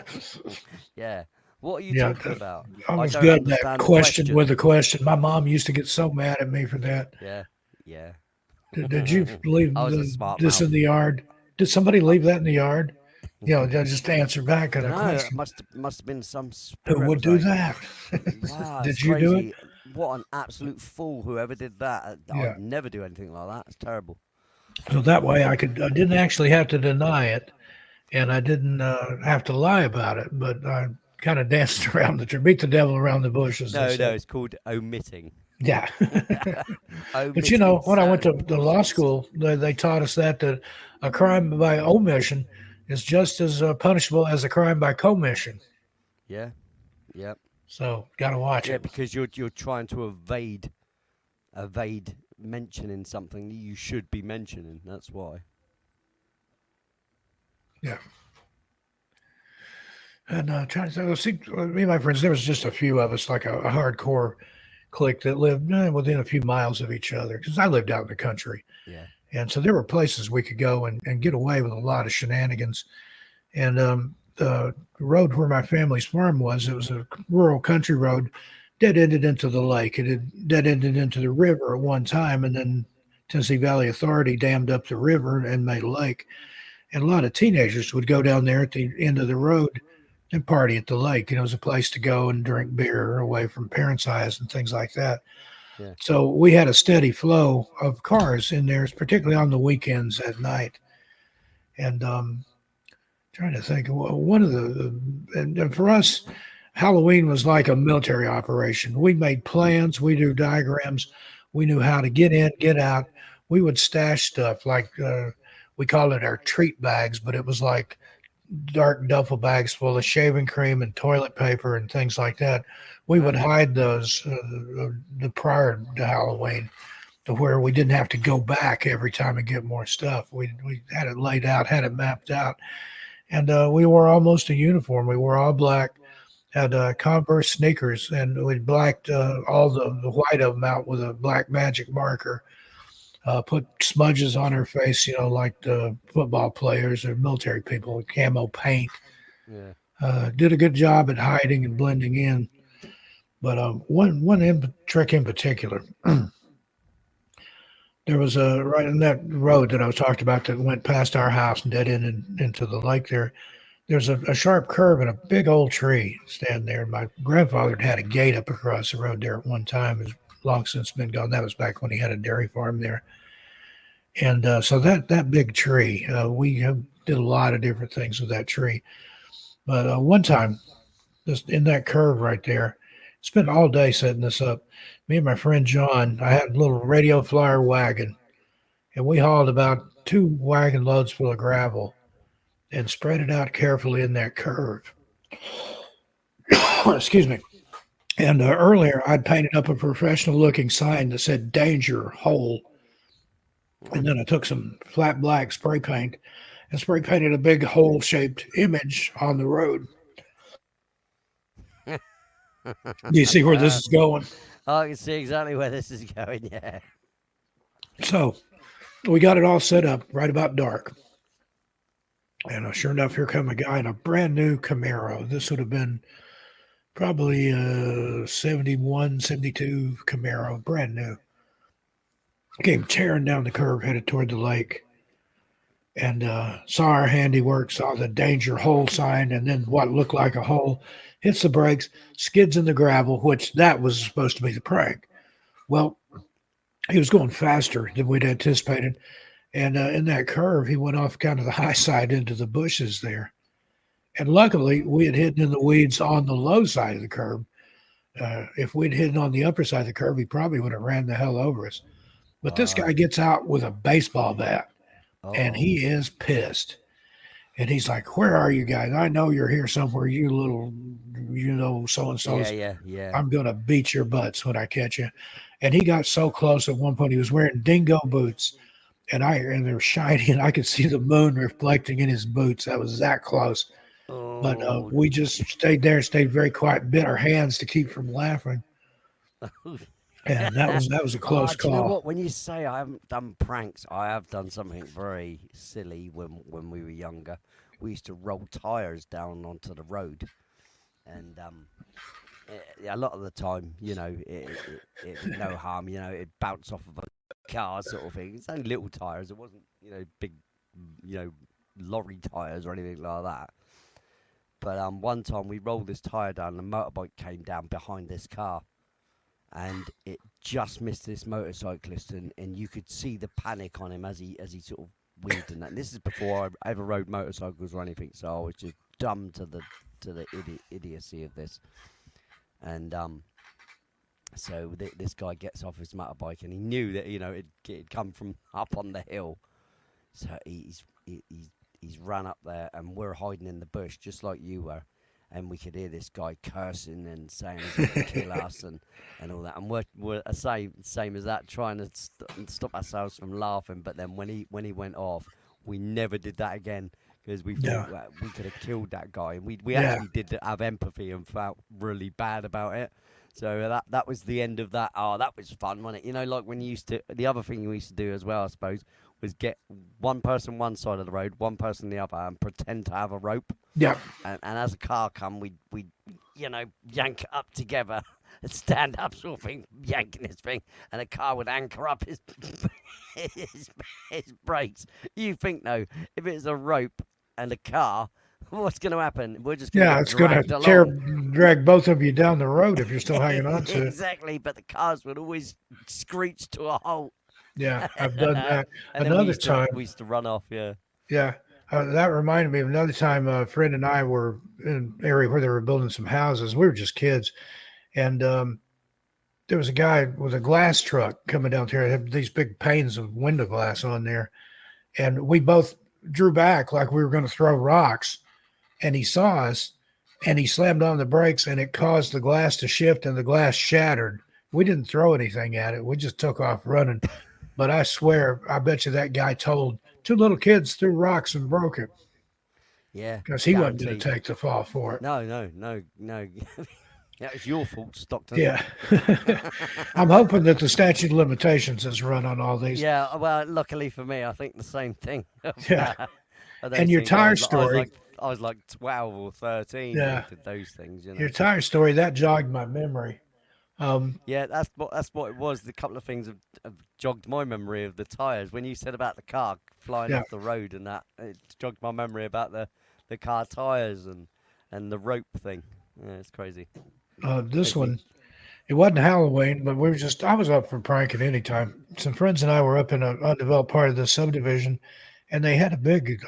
Yeah. What are you talking about? I was don't good at understand that the question with a question. My mom used to get so mad at me for that. Yeah. Did you leave I was a smart this mouth. in the yard? Did somebody leave that in the yard? Just answer back at a No, question. it must have been some Who spirit would do like, that? wow, Did it's you do crazy. it? What an absolute fool! Whoever did that, Yeah. I'd never do anything like that. It's terrible. So that way I didn't actually have to deny it, and I didn't have to lie about it, but I kind of danced around beat the devil around the bush. No, it's called omitting. Yeah. But Omitting when I went to certain the law process. school, they taught us that a crime by omission is just as punishable as a crime by commission. Yeah. So got to watch Yeah, it. because you're trying to evade mentioning something that you should be mentioning. That's why. Yeah. And trying to see me and my friends, there was just a few of us, like a hardcore clique that lived within a few miles of each other because I lived out in the country. Yeah. And so there were places we could go and get away with a lot of shenanigans. And the road where my family's farm was, it was a rural country road, dead ended into the lake. It had dead ended into the river at one time, and then Tennessee Valley Authority dammed up the river and made a lake. And a lot of teenagers would go down there at the end of the road and party at the lake. You know, it was a place to go and drink beer away from parents' eyes and things like that. Yeah. So we had a steady flow of cars in there, particularly on the weekends at night. And trying to think, one of and for us, Halloween was like a military operation. We made plans, we drew diagrams, we knew how to get in, get out. We would stash stuff like we called it our treat bags, but it was like dark duffel bags full of shaving cream and toilet paper and things like that. We would hide those the prior to Halloween to where we didn't have to go back every time and get more stuff. We had it laid out, had it mapped out, and we wore almost a uniform. We wore all black, had Converse sneakers, and we blacked all the white of them out with a black magic marker. Put smudges on her face, you know, like the football players or military people with camo paint. Yeah. Did a good job at hiding and blending in. But one trick in particular, there was a right in that road that I was talking about that went past our house and dead ended into the lake there. There's a sharp curve and a big old tree standing there. My grandfather had a gate up across the road there at one time. It's long since been gone. That was back when he had a dairy farm there. And so that big tree, we did a lot of different things with that tree. But one time, just in that curve right there, spent all day setting this up. Me and my friend John, I had a little radio flyer wagon, and we hauled about 2 wagon loads full of gravel and spread it out carefully in that curve. Excuse me. And earlier, I'd painted up a professional looking sign that said danger hole. And then I took some flat black spray paint and spray painted a big hole shaped image on the road. Do you see where this is going? I can see exactly where this is going. Yeah. So we got it all set up right about dark. And sure enough, here come a guy in a brand new Camaro. This would have been probably a 71, 72 Camaro, brand new. Came tearing down the curve, headed toward the lake, and saw our handiwork, saw the danger hole sign, and then what looked like a hole, hits the brakes, skids in the gravel, which that was supposed to be the prank. Well, he was going faster than we'd anticipated, and in that curve, he went off kind of the high side into the bushes there. And luckily, we had hidden in the weeds on the low side of the curb. If we'd hidden on the upper side of the curb, he probably would have ran the hell over us. But this guy gets out with a baseball bat, and he is pissed. And he's like, "Where are you guys? I know you're here somewhere, you little, so-and-so. Yeah. I'm going to beat your butts when I catch you." And he got so close at one point, he was wearing dingo boots, and they were shiny, and I could see the moon reflecting in his boots. That was that close. But we just stayed there, stayed very quiet, bit our hands to keep from laughing. And that was a close Do you know call. what? When you say I haven't done pranks, I have done something very silly when we were younger. We used to roll tires down onto the road, and a lot of the time, it no harm. It bounced off of a car, sort of thing. It's only little tires. It wasn't, big, lorry tires or anything like that. But one time we rolled this tire down, and the motorbike came down behind this car. And it just missed this motorcyclist, and you could see the panic on him as he sort of weaved and that. And this is before I ever rode motorcycles or anything, so I was just dumb to the idiocy of this. And so this guy gets off his motorbike, and he knew that it'd come from up on the hill, so he's ran up there, and we're hiding in the bush just like you were. And we could hear this guy cursing and saying he's going to kill us and all that. And we're same as that, trying to stop ourselves from laughing. But then when he went off, we never did that again, because we thought we could have killed that guy. And we actually did have empathy and felt really bad about it. So that was the end of that. Oh, that was fun, wasn't it? Like when you used to, the other thing we used to do as well, I suppose, was get one person one side of the road, one person the other, and pretend to have a rope. Yeah. And as a car come, we'd yank it up together, and stand up sort of thing, yanking this thing, and the car would anchor up his his brakes. You think though, if it's a rope and a car, what's going to happen? We're just going to Yeah, get it's going dragged to along. drag both of you down the road if you're still hanging on to it. Exactly, but the cars would always screech to a halt. Yeah, I've done that. And then Another time, we used to run off. Yeah. yeah, that reminded me of another time. A friend and I were in an area where they were building some houses. We were just kids, and there was a guy with a glass truck coming down here. It had these big panes of window glass on there, and we both drew back like we were going to throw rocks. And he saw us, and he slammed on the brakes, and it caused the glass to shift, and the glass shattered. We didn't throw anything at it. We just took off running. But I swear, I bet you that guy told two little kids threw rocks and broke it. Yeah. Because he wasn't going guaranteed. to take the fall for it. No. That was your fault, Stockton. Yeah. I'm hoping that the statute of limitations has run on all these. Yeah, well, luckily for me, I think the same thing. Yeah. Of And those your things. tire story. I was like 12 or 13 when I did those things. You know? Your tire story, that jogged my memory. Yeah, that's what it was. The couple of things have jogged my memory of the tires. When you said about the car flying off the road and that, it jogged my memory about the car tires and the rope thing. Yeah, it's crazy. This one, it wasn't Halloween, but I was up for pranking anytime. Some friends and I were up in an undeveloped part of the subdivision, and they had a big,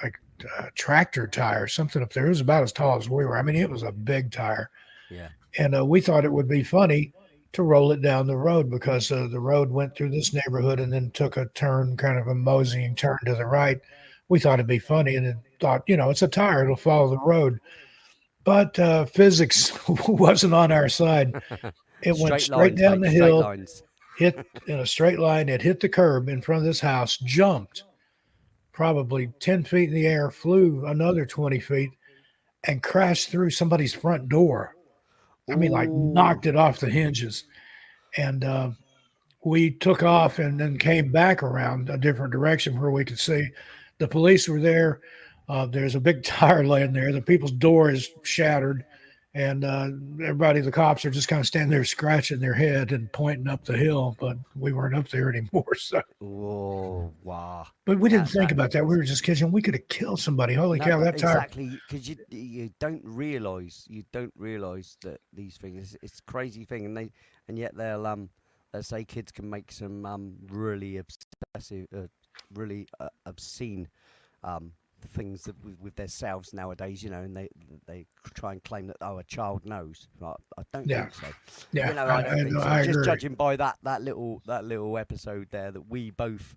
tractor tire, something up there. It was about as tall as we were. I mean, it was a big tire. Yeah. And we thought it would be funny to roll it down the road because the road went through this neighborhood and then took a turn, kind of a moseying turn to the right. We thought it'd be funny and then thought, it's a tire, it'll follow the road. But physics wasn't on our side. It went straight down the hill, hit in a straight line. It hit the curb in front of this house, jumped probably 10 feet in the air, flew another 20 feet, and crashed through somebody's front door. I mean, like knocked it off the hinges. And we took off and then came back around a different direction where we could see. The police were there. There's a big tire laying there. The people's door is shattered. And everybody, the cops are just kind of standing there scratching their head and pointing up the hill. But we weren't up there anymore. So. Oh, wow. But we didn't think about that. We were just kids. We could have killed somebody. Holy cow, that tire. Exactly, because you don't realize that these things. It's a crazy thing, and yet they'll say kids can make some really obsessive, really obscene things that with themselves nowadays, and they try and claim that a child knows. But I don't think so. Yeah, I don't think so. I Just agree. judging by that little episode there that we both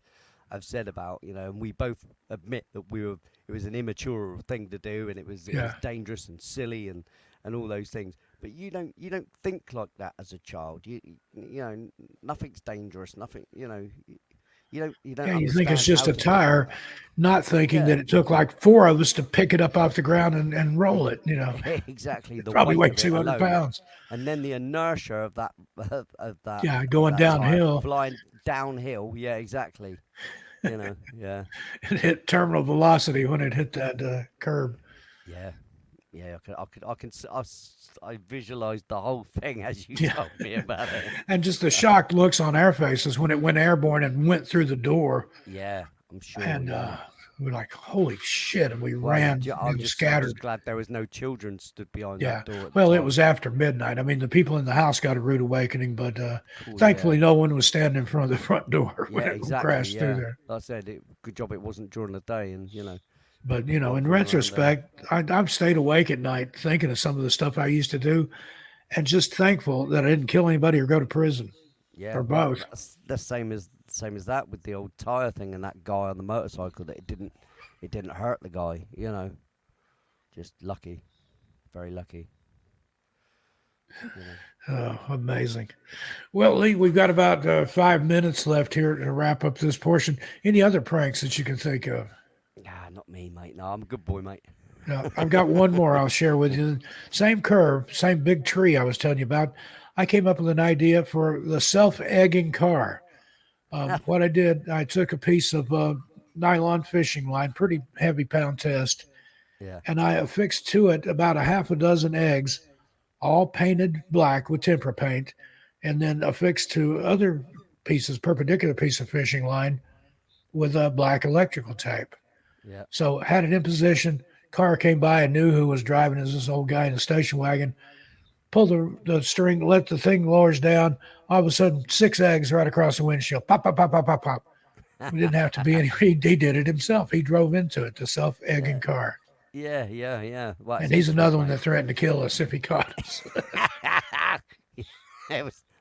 have said about, and we both admit that it was an immature thing to do, and it was dangerous and silly and all those things. But you don't think like that as a child. You nothing's dangerous. Nothing. You don't. You you think it's just a tire, not thinking that it took like four of us to pick it up off the ground and roll it. Exactly. The probably weight weighed of it 200 alone. pounds. And then the inertia of that Yeah, going downhill. Flying downhill. Yeah, exactly. Yeah. It hit terminal velocity when it hit that curb. Yeah. I visualized the whole thing as you told me about it. And just the shocked looks on our faces when it went airborne and went through the door. Yeah, I'm sure. And we're like, holy shit. And we ran and scattered. I'm just glad there was no children stood behind that door. Well, it was after midnight. I mean, the people in the house got a rude awakening, but thankfully no one was standing in front of the front door when it crashed through there. Like I said, good job it wasn't during the day, and But, in retrospect, I've stayed awake at night thinking of some of the stuff I used to do and just thankful that I didn't kill anybody or go to prison. Yeah. Or both. That's the same as that with the old tire thing and that guy on the motorcycle, that it didn't hurt the guy, Just lucky. Very lucky. Oh, amazing. Well, Lee, we've got about 5 minutes left here to wrap up this portion. Any other pranks that you can think of? Not me, mate. No, I'm a good boy, mate. No, I've got one more I'll share with you. Same curve, same big tree I was telling you about. I came up with an idea for the self-egging car. What I did, I took a piece of nylon fishing line, pretty heavy pound test, Yeah. and I affixed to it about a half a dozen eggs, all painted black with tempera paint, and then affixed to other pieces, perpendicular piece of fishing line with a black electrical tape. Yeah. So had it in position. Car came by and knew who was driving. Is this old guy in the station wagon? Pulled the string, let the thing lowers down. All of a sudden, 6 eggs right across the windshield. Pop, pop, pop, pop, pop, pop. We didn't have to be any. He did it himself. He drove into it, the self-egging car. Yeah. Well, And he's another one that threatened to kill us if he caught us.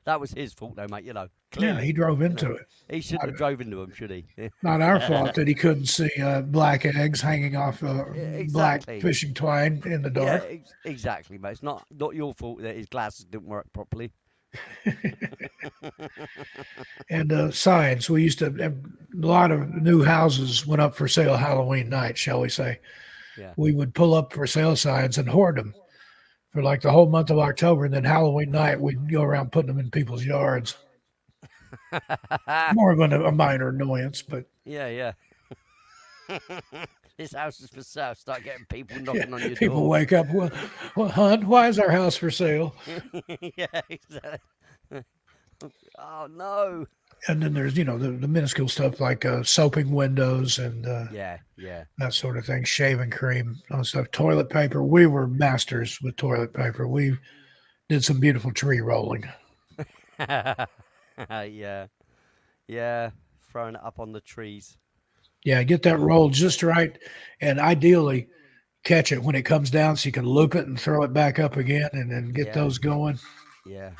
That was his fault, though, mate. You know. Yeah, Clearly, he drove you into know, it. he shouldn't have drove into him, should he? Not our fault that he couldn't see black eggs hanging off black Exactly. fishing twine in the Yeah, dark. exactly, mate. It's not your fault that his glasses didn't work properly. And signs. We used to a lot of new houses went up for sale Halloween night, shall we say. Yeah. We would pull up for sale signs and hoard them for like the whole month of October, and then Halloween night we'd go around putting them in people's yards. More of a minor annoyance, but Yeah. This house is for sale. Start getting people knocking on your people door. wake up. Well, hon, why is our house for sale? Yeah, exactly. Oh no. And then there's the minuscule stuff like soaping windows and Yeah. that sort of thing, shaving cream, all stuff, toilet paper. We were masters with toilet paper. We did some beautiful tree rolling. Yeah. Throwing it up on the trees. Yeah, get that rolled just right, and ideally catch it when it comes down so you can loop it and throw it back up again and then get those going. Yeah.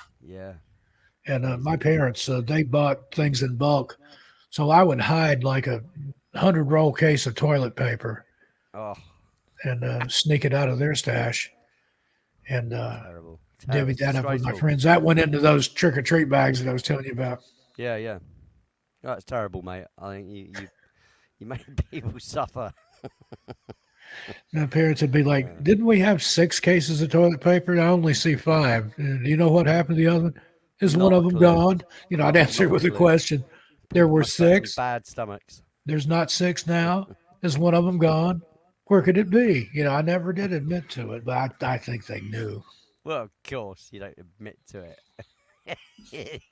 And my parents, they bought things in bulk, so I would hide like a 100-roll case of toilet paper Oh, and sneak it out of their stash and terrible. divvy that up with my Disgraceful. friends. That went into those trick-or-treat bags that I was telling you about. Yeah. That's terrible, mate. I think you make people suffer. My parents would be like, "Didn't we have 6 cases of toilet paper? I only see 5. Do you know what happened to the other? Is one Not of a them clue. gone?" I'd answer Not a with a clue. question. There were Must have had 6. bad stomachs. There's not 6 now. Is one of them gone? Where could it be? I never did admit to it, but I think they knew. Well, of course, you don't admit to it.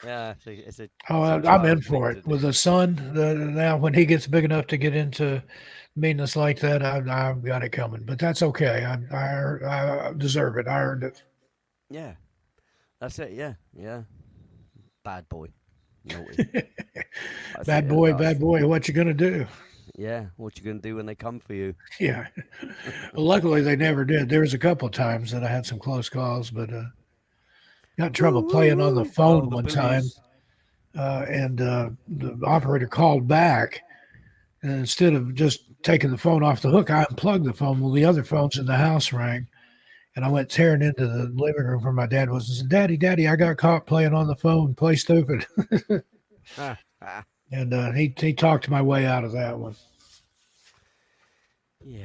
Yeah, it's a Oh, it's a I'm in child's for thing it. to With do. a son, now when he gets big enough to get into meanness like that, I've got it coming. But that's okay. I deserve it. I earned it. Yeah, that's it. Yeah. Bad boy, naughty. That's Bad it, boy, that's- bad boy. What you gonna do? Yeah, what you gonna do when they come for you? Yeah. Well, luckily they never did. There was a couple of times that I had some close calls, but got in trouble playing on the phone Oh, the one time, police. and the operator called back, and instead of just taking the phone off the hook, I unplugged the phone. Well, the other phones in the house rang, and I went tearing into the living room where my dad was and said, Daddy, I got caught playing on the phone. Play stupid." Ah. And he talked my way out of that one. Yeah.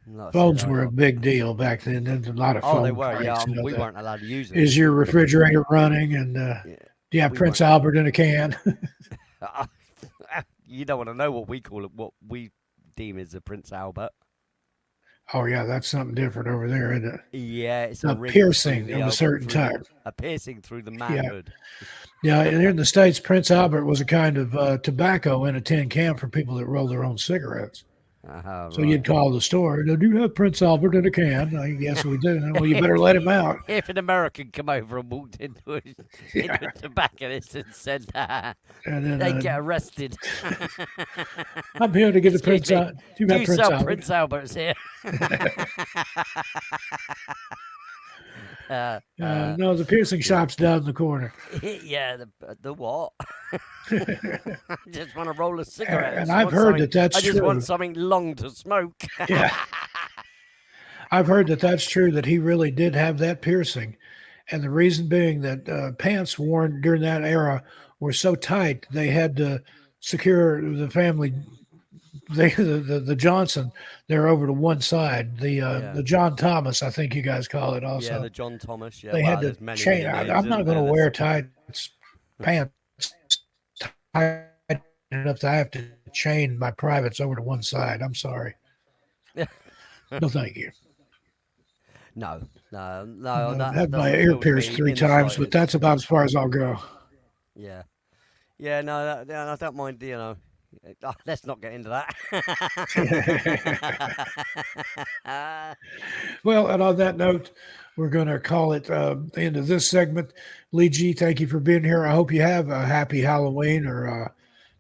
Like I said, Phones I were a got- big deal back then. There's a lot of Oh, phone they were. Yeah, pranks, we that, weren't allowed to use it. Is your refrigerator running? And do you have we Prince weren't. Albert in a can? You don't want to know what we call it. What we deem as a Prince Albert. Oh yeah, that's something different over there, isn't it? Yeah, it's A ring through piercing the of a elbow, certain through the- type. A piercing through the manhood. Yeah, and here in the States, Prince Albert was a kind of tobacco in a tin can for people that roll their own cigarettes. So you'd call the store, "Do you have Prince Albert in a can?" Yes, we do. Well, you better let him out. If an American come over and walked into a tobacconist and said that, And then they'd get arrested. I'm here to get the Excuse Prince me, Albert. Do you Do have you Prince sell Albert? Prince Alberts here? No, the piercing shop's down the corner. Yeah, the what? I just want to roll a cigarette. And I I've just want heard something- that that's I just want true. something long to smoke. Yeah. I've heard that that's true, that he really did have that piercing. And the reason being that pants worn during that era were so tight, they had to secure the family, the Johnson, they're over to one side. The John Thomas, I think you guys call it also. Yeah, the John Thomas. Yeah, they well, had to there's many, change. many names, I'm not isn't going to there? wear tight pants tight enough to I have to chain my privates over to one side. I'm sorry. No, thank you. No, I've had that my doesn't ear appeal to pierced me 3 in the times, but slightest. that's about as far as I'll go. Yeah. Yeah, no, I don't mind, let's not get into that. Well, and on that note, we're going to call it the end of this segment. Lee G, thank you for being here. I hope you have a happy Halloween or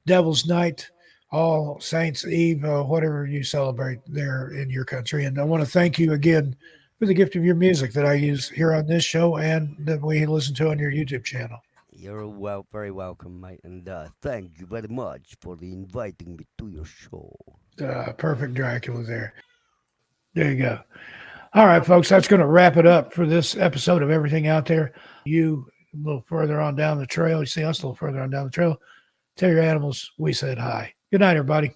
Devil's Night, All Saints Eve, whatever you celebrate there in your country. And I want to thank you again for the gift of your music that I use here on this show and that we listen to on your YouTube channel. You're very welcome, mate, and thank you very much for inviting me to your show. Perfect Dracula there. There you go. All right, folks, that's going to wrap it up for this episode of Everything Out There. You a little further on down the trail. You see us a little further on down the trail. Tell your animals we said hi. Good night, everybody.